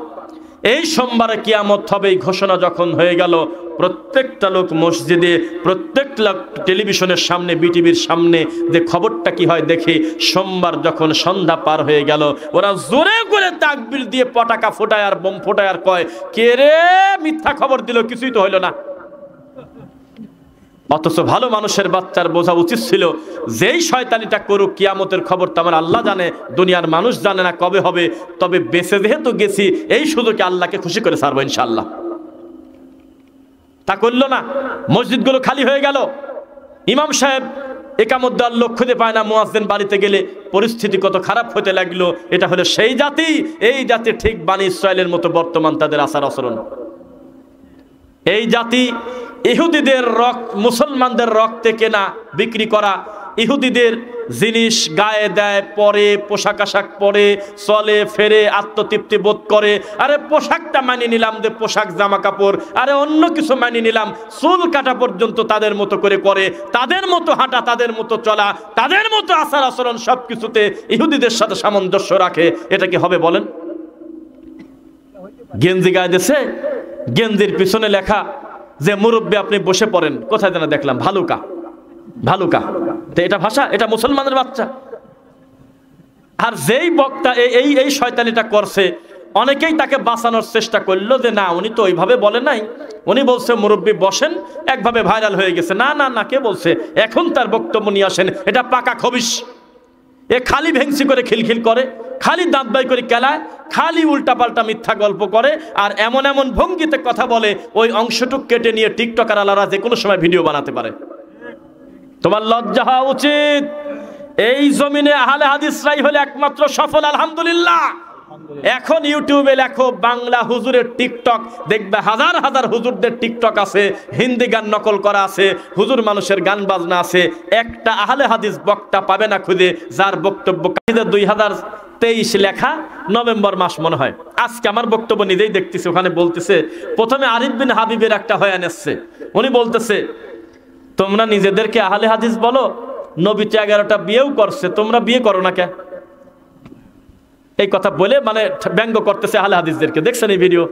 Speaker 1: এই সোমবারে কিয়ামত হবে এই ঘোষণা যখন হয়ে গেল, প্রত্যেকটা লোক মসজিদে, প্রত্যেকটা লোক টেলিভিশনের সামনে, বিটিভির সামনে যে খবরটা কি হয় দেখে, সোমবার যখন সন্ধ্যা পার হয়ে গেল, ওরা জোরে করে তাকবীর দিয়ে পটাকা ফোটায় আর বোম ফোটায় আর কয় কে রে মিথ্যা খবর দিল, কিছুই তো হইল না। অথচ ভালো মানুষের বাচ্চার বোঝা উচিত ছিল যেই শয়তানিটা করুক, কিয়ামতের খবর তো আমার আল্লাহ জানে, দুনিয়ার মানুষ জানে না কবে হবে, তবে বেঁচে যেহেতু গেছি এই সুযোগে আল্লাহকে খুশি করে ছাড়বো ইনশাআল্লাহ। তা করল না, মসজিদগুলো খালি হয়ে গেল। ইমাম সাহেব একামত দেওয়ার লোক খুঁজে পায় না, মুয়াজ্জিন বাড়িতে গেলে পরিস্থিতি কত খারাপ হতে লাগলো। এটা হলো সেই জাতি, এই জাতি ঠিক বনী ইসরায়েলের মতো বর্তমান তাদের আচার আচরণ। এই জাতি ইহুদিদের রক্ত, মুসলমানদের রক্তে কেনা বিক্রি করা, ইহুদিদের জিনিস গায়ে দেয়, পরে পোশাক আশাক পরে, চলে ফেরে, আত্মতৃপ্তি বোধ করে। আরে পোশাকটা মানিয়ে নিলাম, যে পোশাক জামা কাপড়, আরে অন্য কিছু মানিয়ে নিলাম, চুল কাটা পর্যন্ত তাদের মতো করে, তাদের মতো হাঁটা, তাদের মতো চলা, তাদের মতো আচার আচরণ, সব কিছুতে ইহুদিদের সাথে সামঞ্জস্য রাখে। এটা কি হবে বলেন? গেঞ্জি গায়ে দিছে, গেঞ্জির পিছনে লেখা যে মুরব্বী আপনি বসে পড়েন, কোথায় যেন দেখলাম, ভালুকা, ভালুকা। তো এটা ভাষা? এটা মুসলমানের বাচ্চা। আর যেই বক্তা এই শয়তানিটা করছে, অনেকেই তাকে বাঁচানোর চেষ্টা করলো যে না, উনি তো ওইভাবে বলে নাই, উনি বলছে মুরব্বী বসেন, একভাবে ভাইরাল হয়ে গেছে। না না না, কে বলছে? এখন তার বক্তব্য নিয়ে আসেন। এটা পাকা খবিশ। এ খালি ভেংসি করে খিলখিল করে, খালি দাঁত বাই করে কেলায়, খালি উল্টাপাল্টা মিথ্যা গল্প করে, আর এমন এমন ভঙ্গিতে কথা বলে, ওই অংশটুক কেটে নিয়ে টিকটকার আলারা যে কোনো সময় ভিডিও বানাতে পারে। তোমার লজ্জা হওয়া উচিত। এই জমিনে আহলে হাদিসরাই হলে একমাত্র সফল, আলহামদুলিল্লাহ। এখন ইউটিউবে লেখো বাংলা হুজুরের টিকটক, দেখবে হাজার হাজার হুজুরদের টিকটক আছে, হিন্দি গান নকল করা আছে, হুজুর মানুষের গান বাজনা আছে। একটা আহলে হাদিস বক্তা পাবে না খুঁজে যার বক্তব্য 2023 লেখা, নভেম্বর মাস মনে হয়। আজকে আমার বক্তব্য নিজেই দেখতেছি, ওখানে বলতেছে, প্রথমে আরিফ বিন হাবিবের একটা হয়ে এসছে, উনি বলতেছে তোমরা নিজেদেরকে আহলে হাদিস বলো, নবী তো 11টা বিয়েও করছে, তোমরা বিয়ে করো না কেন? এই কথা বলে মানে ব্যঙ্গ করতেছে আহলে হাদিসদেরকে। দেখছেন এই ভিডিও?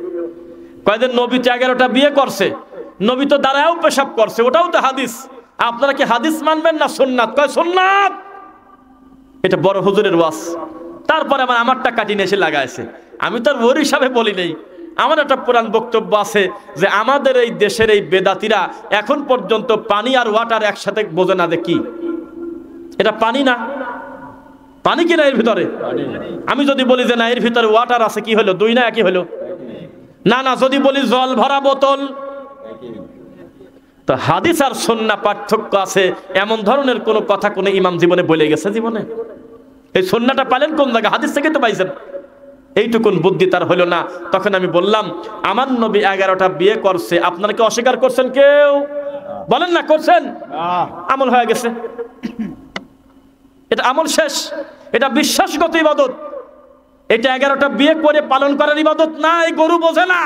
Speaker 1: কয়েকদিন নবী তো 11টা বিয়ে করছে, নবী তো দাঁড়ায়ও পেশাব করছে, ওটাও তো হাদিস। আপনারা কি হাদিস মানবেন না সুন্নাত? কয় সুন্নাত। এটা বড় হুজুরের ওয়াজ। তারপরে আমারটা কাটিয়ে এসে লাগাইছে। আমি তো আর ওর হিসাবে বলি নেই, আমার একটা পুরান বক্তব্য আছে যে আমাদের এই দেশের এই বেদাতিরা এখন পর্যন্ত পানি আর ওয়াটার একসাথে বোঝে না। দেখি এটা পানি না, পানি কিনা এর ভিতরে? আমি যদি বলি যে না এর ভিতরে ওয়াটার আছে, কি হলো? দুই না একই হলো? না না, যদি বলি জল ভরা বোতল, তো হাদিস আর সুন্নাহ পার্থক্য আছে এমন ধরনের কোন কথা কোন ইমাম জীবনে বলে গেছে? জীবনে এই সুন্নাহটা পালেন কোন জায়গা? হাদিস থেকে তো পাইছেন। এইটুকুন বুদ্ধি তার হলো না। তখন আমি বললাম আমার নবী 11টা বিয়ে করছে, আপনারা কি অস্বীকার করছেন? কেউ বলেন না করছেন? আমল হয়ে গেছে, এটা আমল শেষ। এটা বিশ্বাসগত ইবাদত। এটা 11টা বিয়ে করে পালন করার ইবাদত না। এই গরু বোঝে না,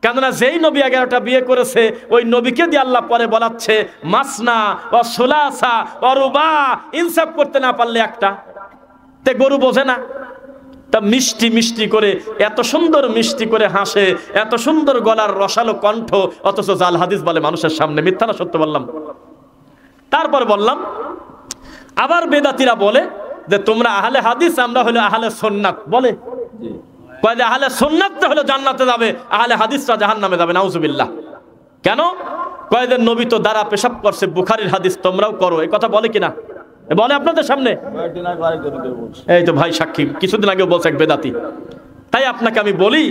Speaker 1: কেননা যেই নবী 11টা বিয়ে করেছে ওই নবীকে দিয়ে আল্লাহ পরে বলাচ্ছে মাসনা ও সুলাসা ও রুবা, ইনসাফ করতে না পারলে একটা। তে গরু বোঝে না। তা মিষ্টি মিষ্টি করে, এত সুন্দর মিষ্টি করে হাসে, এত সুন্দর গলার রসালো কণ্ঠ, অথচ জাল হাদিস বলে মানুষের সামনে। মিথ্যা না সত্য বললাম? তারপর বললাম আবার বেদাতিরা বলে যে তোমরা আহলে হাদিস, আমরা হলো আহলে সুন্নাত। বলে কয় যে আহলে সুন্নাতটা হলো জান্নাতে যাবে, আহলে হাদিসরা জাহান্নামে যাবে। নাউজুবিল্লাহ। কেন? কয় যে নবী তো দ্বারা পেশাব করছে, বুখারীর হাদিস তোমরাও করো। এই কথা বলে কিনা? বলে আপনাদের সামনে? এই তো ভাই সাক্ষী, কিছুদিন আগেও বলছে এক বেদাতি। তাই আপনাকে আমি বলি,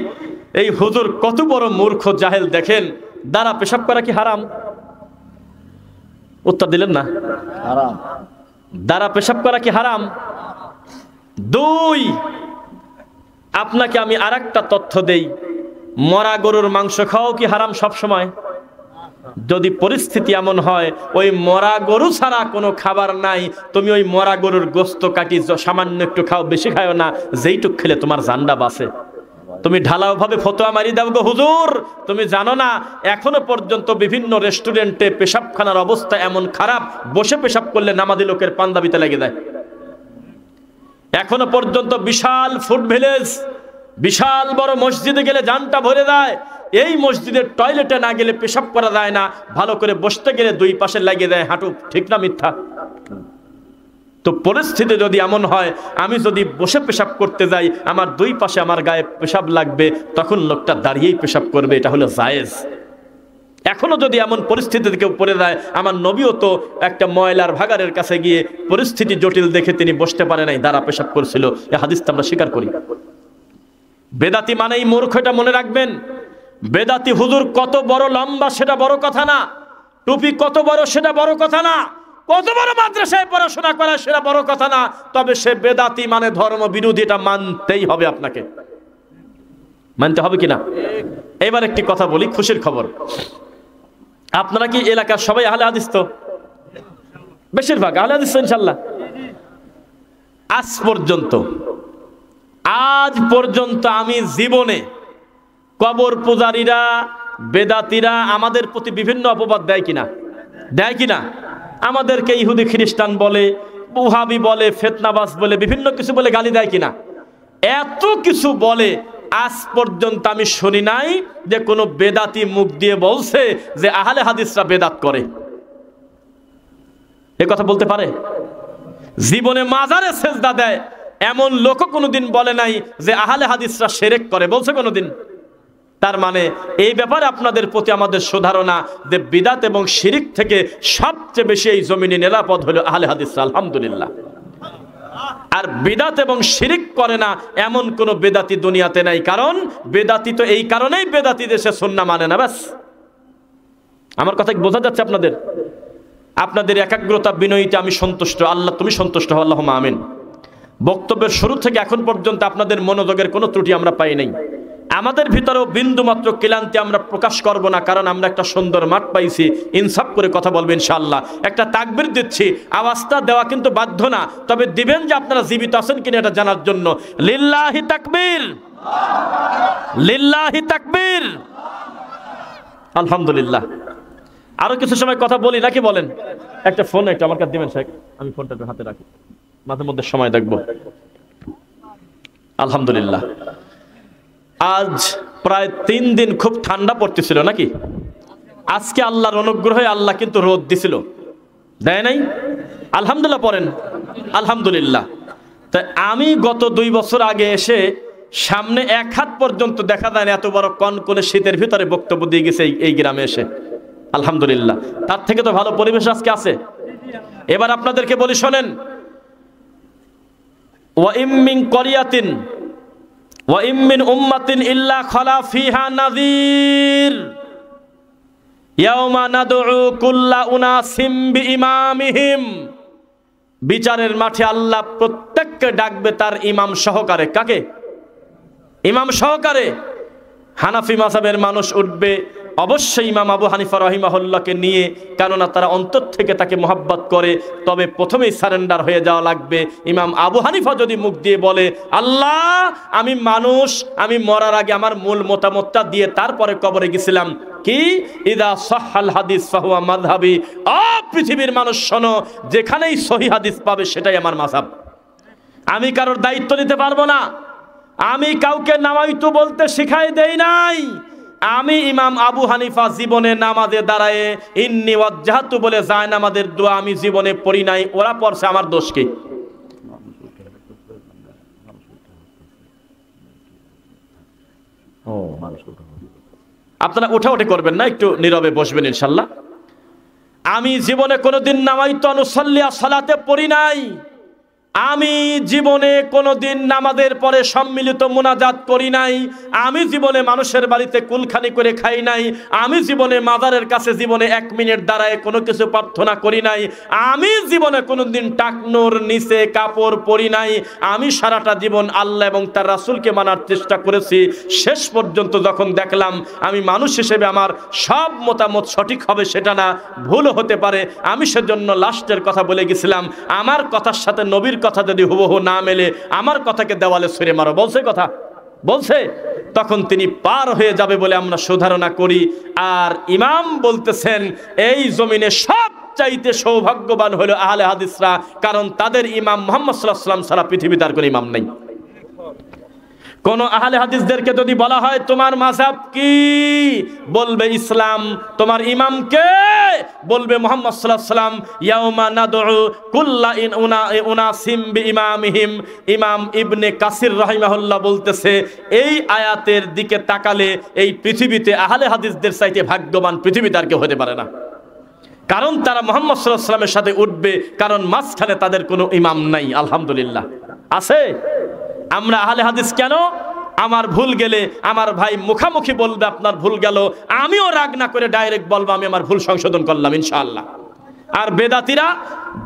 Speaker 1: এই হুজুর কত বড় মূর্খ জাহেল। দেখেন, দ্বারা পেশাব করা কি হারাম? উত্তর দিলেন না। হারাম। দ্বারা পেশাব করা কি হারাম? 2, আপনাকে আমি আরেকটা তথ্য দেই, মরা গরুর মাংস খাওয়াও কি হারাম সব সময়? যদি পরিস্থিতি এমন হয় ওই মরা গরু ছাড়া কোনো খাবার নাই, তুমি ওই মরা গরুর গোস্ত কাটি সামান্য একটু খাও, বেশি খাও না, যেইটুক খেলে তোমার জান্ডা বাঁচে। তুমি ঢালাও ভাবে ফতোয়া মারি দাও গো হুজুর, তুমি জানো না এখনো পর্যন্ত বিভিন্ন রেস্টুরেন্টে পেশাবখানার অবস্থা এমন খারাপ, বসে পেশাব করলে নামাজি লোকের পাঞ্জাবিতে লেগে যায়। এখনো পর্যন্ত বিশাল ফুড ভিলেজ, বিশাল বড় মসজিদে গেলে জানটা ভরে যায়। এই মসজিদের টয়লেটে না গেলে পেশাব করা যায় না, ভালো করে বসতে গেলে 2 পাশে লাগিয়ে দেয় হাঁটু। ঠিক না মিথ্যা? তো পরিস্থিতি যদি এমন হয়, আমি যদি বসে পেশাব করতে যাই, আমার 2 পাশে আমার গায়ে পেশাব লাগবে, তখন লোকটা দাঁড়িয়েই পেশাব করবে, এটা হলো জায়েজ। এখনো যদি এমন পরিস্থিতিতে কেউ পড়ে যায়, আমার নবীও তো একটা ময়লার ভাগাড়ের কাছে গিয়ে পরিস্থিতি জটিল দেখে তিনি বসতে পারে নাই, দাঁড়া পেশাব করছিল। এই হাদিসটা আমরা স্বীকার করি। বেদাতি মানেই মূর্খ, এটা মনে রাখবেন। বেদাতি হুজুর কত বড় লম্বা সেটা বড় কথা না, টুপি কত বড় সেটা বড় কথা না, কত বড় মাদ্রাসায় পড়াশোনা করে সেটা বড় কথা না, তবে সে বেদাতি মানে ধর্ম বিরোধী, এটা মানতেই হবে, আপনাকে মানতে হবে কিনা। এবার একটি কথা বলি, খুশির খবর, আপনারা কি এলাকার সবাই আহলে হাদিস? তো বেশিরভাগ আহলে হাদিস ইনশাআল্লাহ। আজ পর্যন্ত আমি জীবনে কবর পূজারীরা বেদাতিরা আমাদের প্রতি বিভিন্ন অপবাদ দেয় কিনা, আমাদেরকে ইহুদি খ্রিস্টান বলে, ওহাবি বলে, ফিতনাবাজ বলে, বিভিন্ন কিছু বলে গালি দেয় কিনা, এত কিছু বলে। আজ পর্যন্ত আমি শুনি নাই যে কোনো বেদাতি মুখ দিয়ে বলছে যে আহলে হাদিসরা বেদাত করে। এ কথা বলতে পারে? জীবনে মাজারে সেজদা দেয় এমন লোক কোনোদিন বলে নাই যে আহলে হাদিসরা শিরক করে, বলছে কোনোদিন? তার মানে এই ব্যাপারে আপনাদের প্রতি আমাদের সুধারণা যে বিদাত এবং শিরিক থেকে সবচেয়ে বেশি এই জমিনে নিরাপদ হলো আহলে হাদিসরা, আলহামদুলিল্লাহ। আর বিদাত এবং শিরিক করে না এমন কোন বেদাতি দুনিয়াতে নাই, কারণ বেদাতি তো এই কারণেই বেদাতি দেশে সুন্নাহ মানে না। ব্যাস, আমার কথা বোঝা যাচ্ছে আপনাদের? আপনাদের একাগ্রতা বিনয়ীতে আমি সন্তুষ্ট, আল্লাহ তুমি সন্তুষ্ট হও, আল্লাহুম্মা আমিন। বক্তব্যের শুরু থেকে এখন পর্যন্ত আপনাদের মনোযোগের কোনো ত্রুটি আমরা পাই নাই। আমাদের ভিতরেও বিন্দুমাত্র ক্লান্তি আমরা প্রকাশ করব না, কারণ আমরা একটা সুন্দর মাঠ পাইছি। ইনসাফ করে কথা বলবেন ইনশাআল্লাহ। একটা তাকবীর দিচ্ছি, আওয়াজটা দেওয়া কিন্তু বাধ্য না, তবে দিবেন যে আপনারা জীবিত আছেন কিনা এটা জানার জন্য। লিল্লাহি তাকবীর, লিল্লাহি তাকবীর, আলহামদুলিল্লাহ। আরো কিছু সময় কথা বলি নাকি বলেন? একটা ফোন একটা আমার কাছে দিবেন শেখ, আমি ফোনটা একটু হাতে রাখি, মাঝে মধ্যে সময় দেখবো। আলহামদুলিল্লাহ, আজ প্রায় 3 দিন খুব ঠান্ডা পড়তেছিল নাকি? আজকে আল্লাহর অনুগ্রহে আল্লাহ কিন্তু রোদ দিছিল, দেয় নাই? আলহামদুলিল্লাহ পড়েন আলহামদুলিল্লাহ। তাই আমি গত 2 বছর আগে এসে সামনে 1 হাত পর্যন্ত দেখা যায় না, এত বড় কনকনে শীতের ভিতরে বক্তব্য দিয়ে গেছে এই গ্রামে এসে, আলহামদুলিল্লাহ। তার থেকে তো ভালো পরিবেশ আজকে আছে। এবার আপনাদেরকে বলি শোনেন, ওয়া ইম মিন ক্বরিয়াতিন ওয়া ইম মিন উম্মাতিন ইল্লা খালা ফিহা নাযীর ইয়াওমা নাদউ কুল্লা উনাসিম বিইমামিহিম। বিচারের মাঠে আল্লাহ প্রত্যেককে ডাকবে তার ইমাম সহকারে। কাকে? ইমাম সহকারে। হানাফি মাযহাবের মানুষ উঠবে অবশ্যই ইমাম আবু হানিফা রাহিমাহুল্লাহকে নিয়ে, কেননা তারা অন্তর থেকে তাকে মহব্বত করে। তবে প্রথমেই সারেন্ডার হয়ে যাওয়া লাগবে। ইমাম আবু হানিফা যদি মুখ দিয়ে বলে আল্লাহ আমি মানুষ, আমি মরার আগে আমার মূল মতামতটা দিয়ে তারপরে কবরে গেছিলাম, কি ইদা সাহহাল হাদিস ফাহুয়া মাযহাবি। পৃথিবীর মানুষ শোনো, যেখানেই সহিহ হাদিস পাবে সেটাই আমার মাযহাব। আমি কারোর দায়িত্ব নিতে পারবো না। আমি কাউকে নামাইতু বলতে শিখাই দেই নাই। আমি ইমাম আবু হানিফা জীবনে নামাজে দাঁড়ায় ইন্নী ওয়াজ্জাহতু বলে যায় নামাজের দোয়া আমি জীবনে পড়ি নাই, ওরা পড়ছে, আমার দোষ কি? আপনারা উঠাউঠি করবেন না, একটু নীরবে বসবেন ইনশাল্লাহ। আমি জীবনে কোনোদিন নামাইতু আনুসাল্লিয়া সালাতে পড়ি নাই। আমি জীবনে কোনোদিন নামাজের পরে সম্মিলিত মুনাজাত করি নাই। আমি জীবনে মানুষের বাড়িতে কুলখানি করে খাই নাই। আমি জীবনে মাজারের কাছে জীবনে 1 মিনিট দাঁড়ায় কোনো কিছু প্রার্থনা করি নাই। আমি জীবনে কোনোদিন টাকনোর নিচে কাপড় পরি নাই। আমি সারাটা জীবন আল্লাহ এবং তার রাসূলকে মানার চেষ্টা করেছি। শেষ পর্যন্ত যখন দেখলাম আমি মানুষ হিসেবে আমার সব মতামত সঠিক হবে সেটা না, ভুলও হতে পারে, আমি সেজন্য লাস্টের কথা বলে গেছিলাম, আমার কথার সাথে নবীর কথা যদি হুবহু না মেলে আমার কথাকে দেওয়ালে ছুঁড়ে মারো, বলছে কথা বলছে, তখন তিনি পার হয়ে যাবে বলে আমরা সুধারণা করি। আর ইমাম বলতেছেন এই জমিনে সবচাইতে সৌভাগ্যবান হলো আহলে হাদিসরা, কারণ তাদের ইমাম মুহাম্মদ সাল্লাল্লাহু আলাইহি ওয়াসাল্লাম ছাড়া পৃথিবীতে আর কোনো ইমাম নাই। কোন আহলে হাদিসদেরকে যদি বলা হয় তোমার মাযহাব কি, বলবে ইসলাম। তোমার ইমাম কে, বলবে মুহাম্মদ সাল্লাল্লাহু আলাইহি ওয়াসাল্লাম। ইয়াউমা নাদউ কুল্লা উনাসিম বিইমামিহিম। ইমাম ইবনে কাসির রাহিমাহুল্লাহ বলতেছে এই আয়াতের দিকে তাকালে এই পৃথিবীতে আহলে হাদিসদের চাইতে ভাগ্যবান পৃথিবীতে আর কেউ হতে পারে না, কারণ তারা মুহাম্মদ সাল্লাল্লাহু আলাইহি ওয়াসাল্লামের সাথে উঠবে, কারণ মাঝখানে তাদের কোনো ইমাম নাই। আলহামদুলিল্লাহ আছে। আমরা আহলে হাদিস কেন? আমার ভুল গেলে আমার ভাই মুখামুখি বলবে আপনার ভুল গেল, আমিও রাগ না করে ডাইরেক্ট বলবো আমি আমার ভুল সংশোধন করলাম ইনশাআল্লাহ। আর বেদাতিরা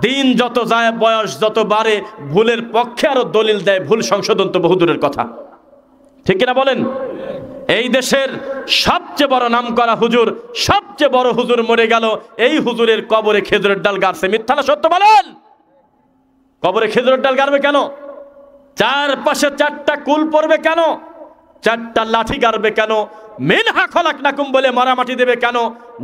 Speaker 1: দিন যত যায়, বয়স যত বাড়ে, ভুলের পক্ষে আরো দলিল দেয়, ভুল সংশোধন তো বহুদূরের কথা। ঠিক কিনা বলেন? এই দেশের সবচেয়ে বড় নামকরা হুজুর, সবচেয়ে বড় হুজুর মরে গেল, এই হুজুরের কবরে খেজুরের ডাল গাড়ছে। মিথ্যা না সত্য বলেন? কবরে খেজুরের ডাল গাড়বে কেন? চারপাশে 4টা কুল পড়বে কেন? 4টা লাঠি গাড়বে কেন? মিনহা খলাকনাকুম বলে মারামাটি দেবে কেন?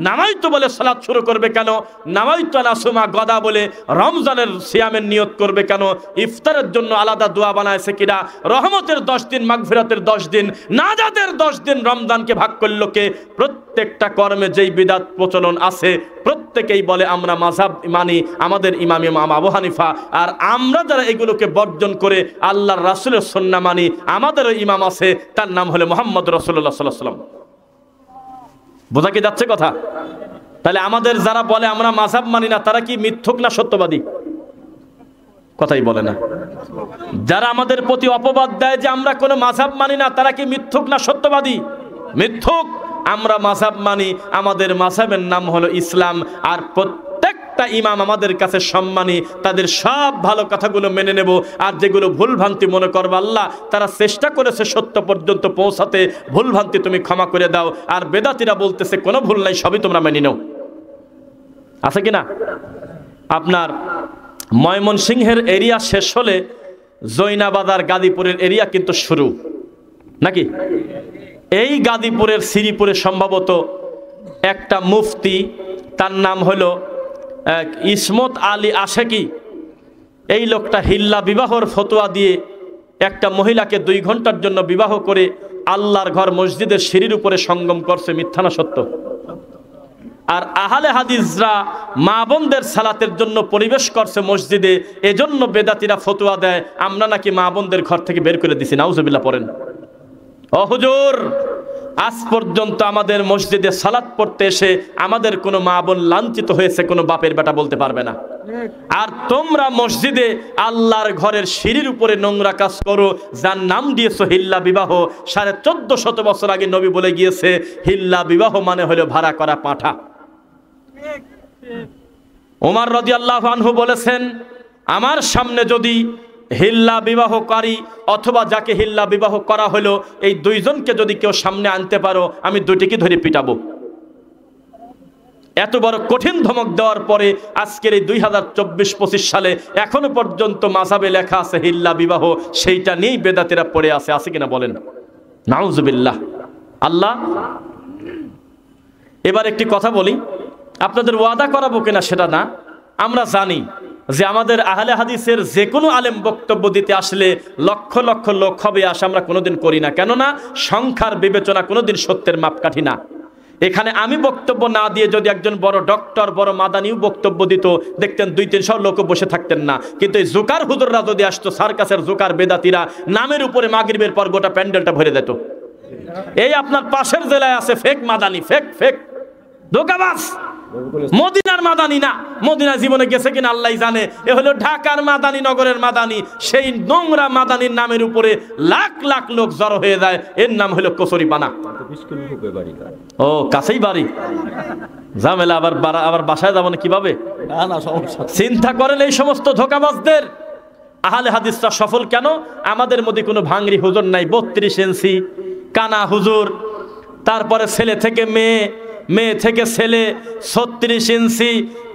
Speaker 1: নামাইতো বলে সালাত শুরু করবে কেন? নামাইতো নাসুমা গদা বলে রমজানের সিয়ামের নিয়ত করবে কেন? ইফতারের জন্য আলাদা দোয়া বানায়ছে কিনা? রহমতের 10 দিন, মাগফিরাতের 10 দিন, নাজাতের 10 দিন রমজানকে ভাগ করল কে? প্রত্যেকটা কর্মে যেই বিদাত প্রচলন আছে, প্রত্যেকেই বলে আমরা মাযহাব মানি, আমাদের ইমাম ইমাম আবু হানিফা। আর আমরা যারা এগুলোকে বর্জন করে আল্লাহর রাসূলের সুন্নাহ মানি, আমাদেরও ইমাম আছে, তার নাম হলো মুহাম্মদ রাসূলুল্লাহ সাল্লাল্লাহু আলাইহি ওয়াসাল্লাম। বোঝা কি যাচ্ছে কথা? তাহলে আমাদের যারা বলে আমরা মাযহাব মানি না, তারা কি মিথ্যুক না সত্যবাদী? কথাই বলে না। যারা আমাদের প্রতি অপবাদ দেয় যে আমরা কোনো মাযহাব মানি না, তারা কি মিথ্যুক না সত্যবাদী? মিথ্যুক। আমরা মাযহাব মানি, আমাদের মাযহাবের নাম হলো ইসলাম। আর প্রত্যেকটা ইমাম আমাদের কাছে সম্মানী, তাদের সব ভালো কথাগুলো মেনে নেব। আর যেগুলো ভুলভ্রান্তি মনে করবে, আল্লাহ তারা চেষ্টা করেছে সত্য পর্যন্ত পৌঁছাতে, ভুলভ্রান্তি তুমি ক্ষমা করে দাও। আর বেদাতিরা বলতেছে কোনো ভুল নাই, সবই তোমরা মেনে নাও। আছে কিনা? আপনার ময়মনসিংহের এরিয়া শেষ হলে জৈনাবাজার গাজীপুরের এরিয়া কিন্তু শুরু, নাকি? এই গাজীপুরের শ্রীপুরে সম্ভবত একটা মুফতি, তার নাম হলো ইসমত আলী আশেকি। এই লোকটা হিল্লা বিবাহর ফতোয়া দিয়ে একটা মহিলাকে 2 ঘন্টার জন্য বিবাহ করে আল্লাহর ঘর মসজিদের সিঁড়ির উপরে সঙ্গম করছে। মিথ্যা না সত্য? আর আহলে হাদিসরা মা বোনদের সালাতের জন্য পরিবেশ করছে মসজিদে, এজন্য বেদাতিরা ফতোয়া দেয় আমরা নাকি মা বোনদের ঘর থেকে বের করে দিছি। নাউজুবিল্লাহ পড়েন। ও হুজুর, আজ পর্যন্ত আমাদের মসজিদে সালাত পড়তে এসে আমাদের কোনো মা বোন লাঞ্ছিত হয়েছে কোনো বাপের বেটা বলতে পারবে না। আর তোমরা মসজিদে আল্লাহর ঘরের সিঁড়ির উপরে নোংরা কাজ করো, যার নাম দিয়েছো হিল্লা বিবাহ। 1450 বছর আগে নবী বলে গিয়েছে হিল্লা বিবাহ মানে হলো ভাড়া করা পাঁঠা। ওমর রাদিয়াল্লাহু আনহু বলেছেন, আমার সামনে যদি হিল্লা বিবাহকারী অথবা যাকে হিল্লা বিবাহ করা হলো, এই 2 জনকে যদি কেউ সামনে আনতে পারো, আমি 2টিকে ধরে পিটাবো। এত বড় কঠিন ধমক দেওয়ার পরে আজকের এই 2024-25 সালে এখনো পর্যন্ত মাযহাবে লেখা আছে হিল্লা বিবাহ, সেইটা নিয়েই বেদাতিরা পড়ে আছে। আছে কিনা বলেন? নাউজুবিল্লাহ। আল্লাহ। এবার একটি কথা বলি, আপনাদের ওয়াদা করাবো কিনা সেটা না, আমরা জানি যে আমাদের আহলে হাদিসের যে কোনো আলেম বক্তব্য দিতে আসলে লক্ষ লক্ষ লোক হবে, আসে আমরা কোনোদিন করি না। কেননা সংখ্যার বিবেচনা কোনোদিন সত্যের মাপকাঠি না। এখানে আমি বক্তব্য না দিয়ে যদি একজন বড় ডক্টর, বড় মাদানিও বক্তব্য দিত, দেখতেন 200-300 লোক বসে থাকতেন না। কিন্তু এই জোকার হুজুররা যদি আসতো, সার্কাসের জোকার বেদাতিরা, নামের উপরে মাগরিবের পর গোটা প্যান্ডেলটা ভরে দিত। এই আপনার পাশের জেলায় আছে ফেক মাদানি, ফেক ধোঁকাবাজ। মদিনার মাদানি না, মদিনা জীবনে গেছে কিনা আল্লাহ জানে। এ হলো ঢাকার মাদানি, নগরের মাদানি। সেই নোংরা মাদানির নামের উপরে লাখ লাখ লোক জড়ো হয়ে যায়, এর নাম হলো কচুরিপানা। ও কাছেই বাড়ি, ঝামেলা। আবার বাসায় যাবো না কিভাবে? চিন্তা করেন এই সমস্ত ধোঁকাবাজদের। আহলে হাদিসরা সফল কেন? আমাদের মধ্যে কোনো ভাঙরি হুজুর নাই। 32 ইঞ্চি কানা হুজুর, তারপরে ছেলে থেকে মেয়ে, মেয়ে থেকে ছেলে, 36 ইঞ্চি,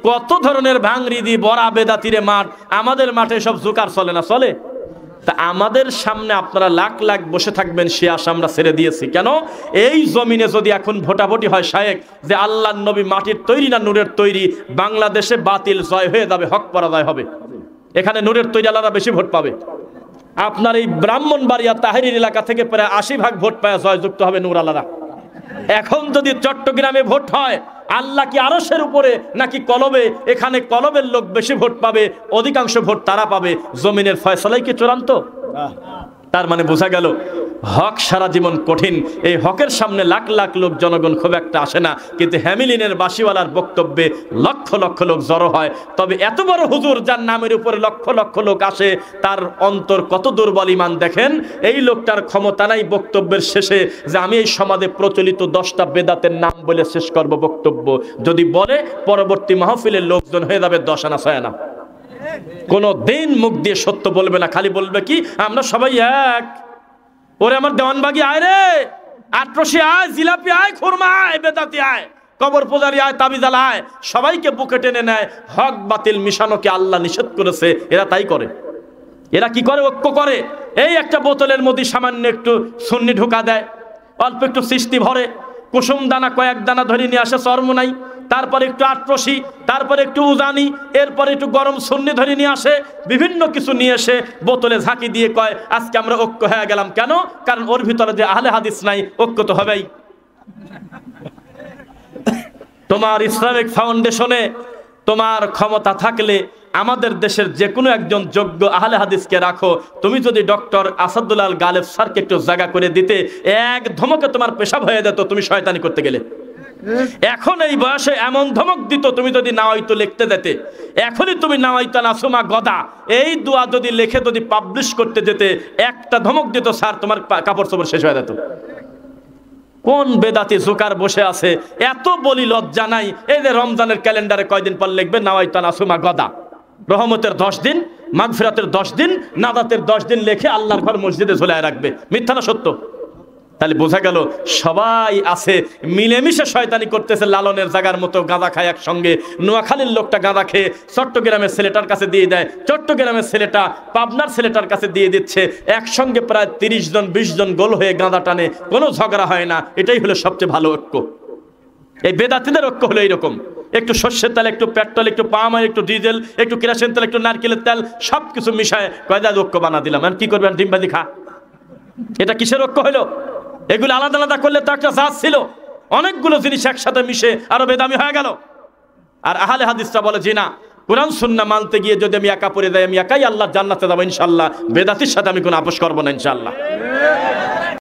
Speaker 1: কত ধরনের ভাঙরি দি বড়া বেদাতিরে মাঠ। আমাদের মাঠে সব জোকার চলে না? চলে। তা আমাদের সামনে আপনারা লাখ লাখ বসে থাকবেন, সে আশা আমরা ছেড়ে দিয়েছি। কেন? এই জমিনে যদি এখন ভোটাভুটি হয় শায়েক, যে আল্লাহর নবী মাটির তৈরি না নূরের তৈরি, বাংলাদেশে বাতিল জয় হয়ে যাবে, হক পরাজয় হবে। এখানে নূরের তৈরি আল্লাহরা বেশি ভোট পাবে। আপনার এই ব্রাহ্মণবাড়িয়া তাহেরির এলাকা থেকে প্রায় 80% ভোট পায় জয়যুক্ত হবে নূর আল্লাহরা। এখন যদি চট্টগ্রামে ভোট হয়, আল্লাহ কি আরশের উপরে নাকি কলবে? এখানে কলবের লোক বেশি ভোট পাবে, অধিকাংশ ভোট তারা পাবে। জমিনের ফয়সালাই কি চূড়ান্ত? তার মানে বোঝা গেল হক সারা জীবন কঠিন, এই হকের সামনে লাখ লাখ লোক জনগণ খুব একটা আসে না, কিন্তু হ্যামিলিনের বাসিওয়ালার বক্তব্যে লক্ষ লক্ষ লোক জড়ো হয়। তবে এত বড় হুজুর যার নামের উপরে লক্ষ লক্ষ লোক আসে, তার অন্তর কত দুর্বল ইমান দেখেন। এই লোকটার ক্ষমতা নাই বক্তব্যের শেষে যে আমি এই সমাজে প্রচলিত 10টা বেদাতের নাম বলে শেষ করব বক্তব্য। যদি বলে পরবর্তী মাহফিলের লোকজন হয়ে যাবে 10 আনা 6 আনা। কোনো দিন মুখ দিয়ে সত্য বলবে না, খালি বলবে কি আমরা সবাই এক। ওরে আমার দেওয়ানবাগি আয় রে, আটরশি আয়, জিলাপি আয়, খুরমা আয়, বেদাতি আয়, কবর পূজারি আয়, তাবিজাল আয়, সবাইকে বুকে টেনে নেয়। হক বাতিল মিশানোকে আল্লাহ নিষেধ করেছে, এরা তাই করে। এরা কি করে? ঐক্য করে। এই একটা বোতলের মধ্যে সামান্য একটু সুন্নি ঢুকা দেয়, অল্প একটু সৃষ্টি ভরে, কুসুম দানা কয়েক দানা ধরে নিয়ে আসে চরমোনাই, তারপরে একটু আটরশি, তারপরে একটু উজানি, এরপরে একটু গরম সুন্নি ধরে নিয়ে আসে, বিভিন্ন কিছু নিয়ে এসে বোতলে ঝাঁকি দিয়ে কয় আজকে আমরা ঐক্য হয়ে গেলাম। কেন? কারণ ওর ভিতরে যে আহলে হাদিস নাই, ঐক্য তো হবেই। তোমার ইসলামিক ফাউন্ডেশনে তোমার ক্ষমতা থাকলে আমাদের দেশের যে কোনো একজন যোগ্য আহলে হাদিসকে রাখো। তুমি যদি ডক্টর আসাদুল্লাহ আল গালেব স্যারকে একটু জায়গা করে দিতে, এক ধমকে তোমার পেশাব হয়ে যেত তুমি শয়তানি করতে গেলে। এখন এই বয়সে এমন ধমক দিত, তুমি যদি নাওয়াইতো লিখতে যেতে, এখনই তুমি নাওয়াইতো নাসুমা গদা, এই দোয়া যদি লিখে যদি পাবলিশ করতে যেতে, একটা ধমক দিত স্যার তোমার কাপড় চোপড় শেষ হয়ে যেত। কোন বেদাতি জোকার বসে আছে, এত বলি লজ্জা নাই। এই যে রমজানের ক্যালেন্ডারে কয়দিন পর লিখবে নাওয়াইতো নাসুমা গদা, রহমতের 10 দিন, মাগফিরাতের 10 দিন, নাদাতের 10 দিন লিখে আল্লাহর ঘর মসজিদে ঝুলায় রাখবে। মিথ্যা না সত্য? তাহলে বোঝা গেল সবাই আছে মিলেমিশে শয়তানি করতেছে। লালনের জায়গার মতো গাঁদা খায় একসঙ্গে। নোয়াখালীর লোকটা গাঁদা খেয়ে চট্টগ্রামের ছেলেটার কাছে দিয়ে দেয়, চট্টগ্রামের ছেলেটা পাবনার ছেলেটার কাছে দিয়ে দিচ্ছে, একসঙ্গে প্রায় 30 জন 20 জন গোল হয়ে গাঁদা টানে, কোনো ঝগড়া হয় না। এটাই হলো সবচেয়ে ভালো ঐক্য। এই বেদাতিদের ঐক্য হলো এইরকম, একটু সর্ষের তেল, একটু পেট্রোল, একটু পাম অয়েল, একটু ডিজেল, একটু কেরোসিন তেল, একটু নারকেলের তেল, সবকিছু মিশায় কয়দা ঐক্য বানা দিলাম। আর কি করবেন? ডিম ভাজি খা। এটা কিসের ঐক্য হলো? এগুলো আলাদা আলাদা করলে তো একটা জাত ছিল, অনেকগুলো জিনিস একসাথে মিশে আরো বেদামি হয়ে গেল। আর আহলে হাদিসরা বলে যে না, কোরআন সুন্নাহ মানতে গিয়ে যদি আমি একা পড়ে যাই, আমি একাই আল্লাহর জান্নাতে যাবো ইনশাআল্লাহ, বেদাতির সাথে আমি কোনো আপোষ করবো না ইনশাআল্লাহ।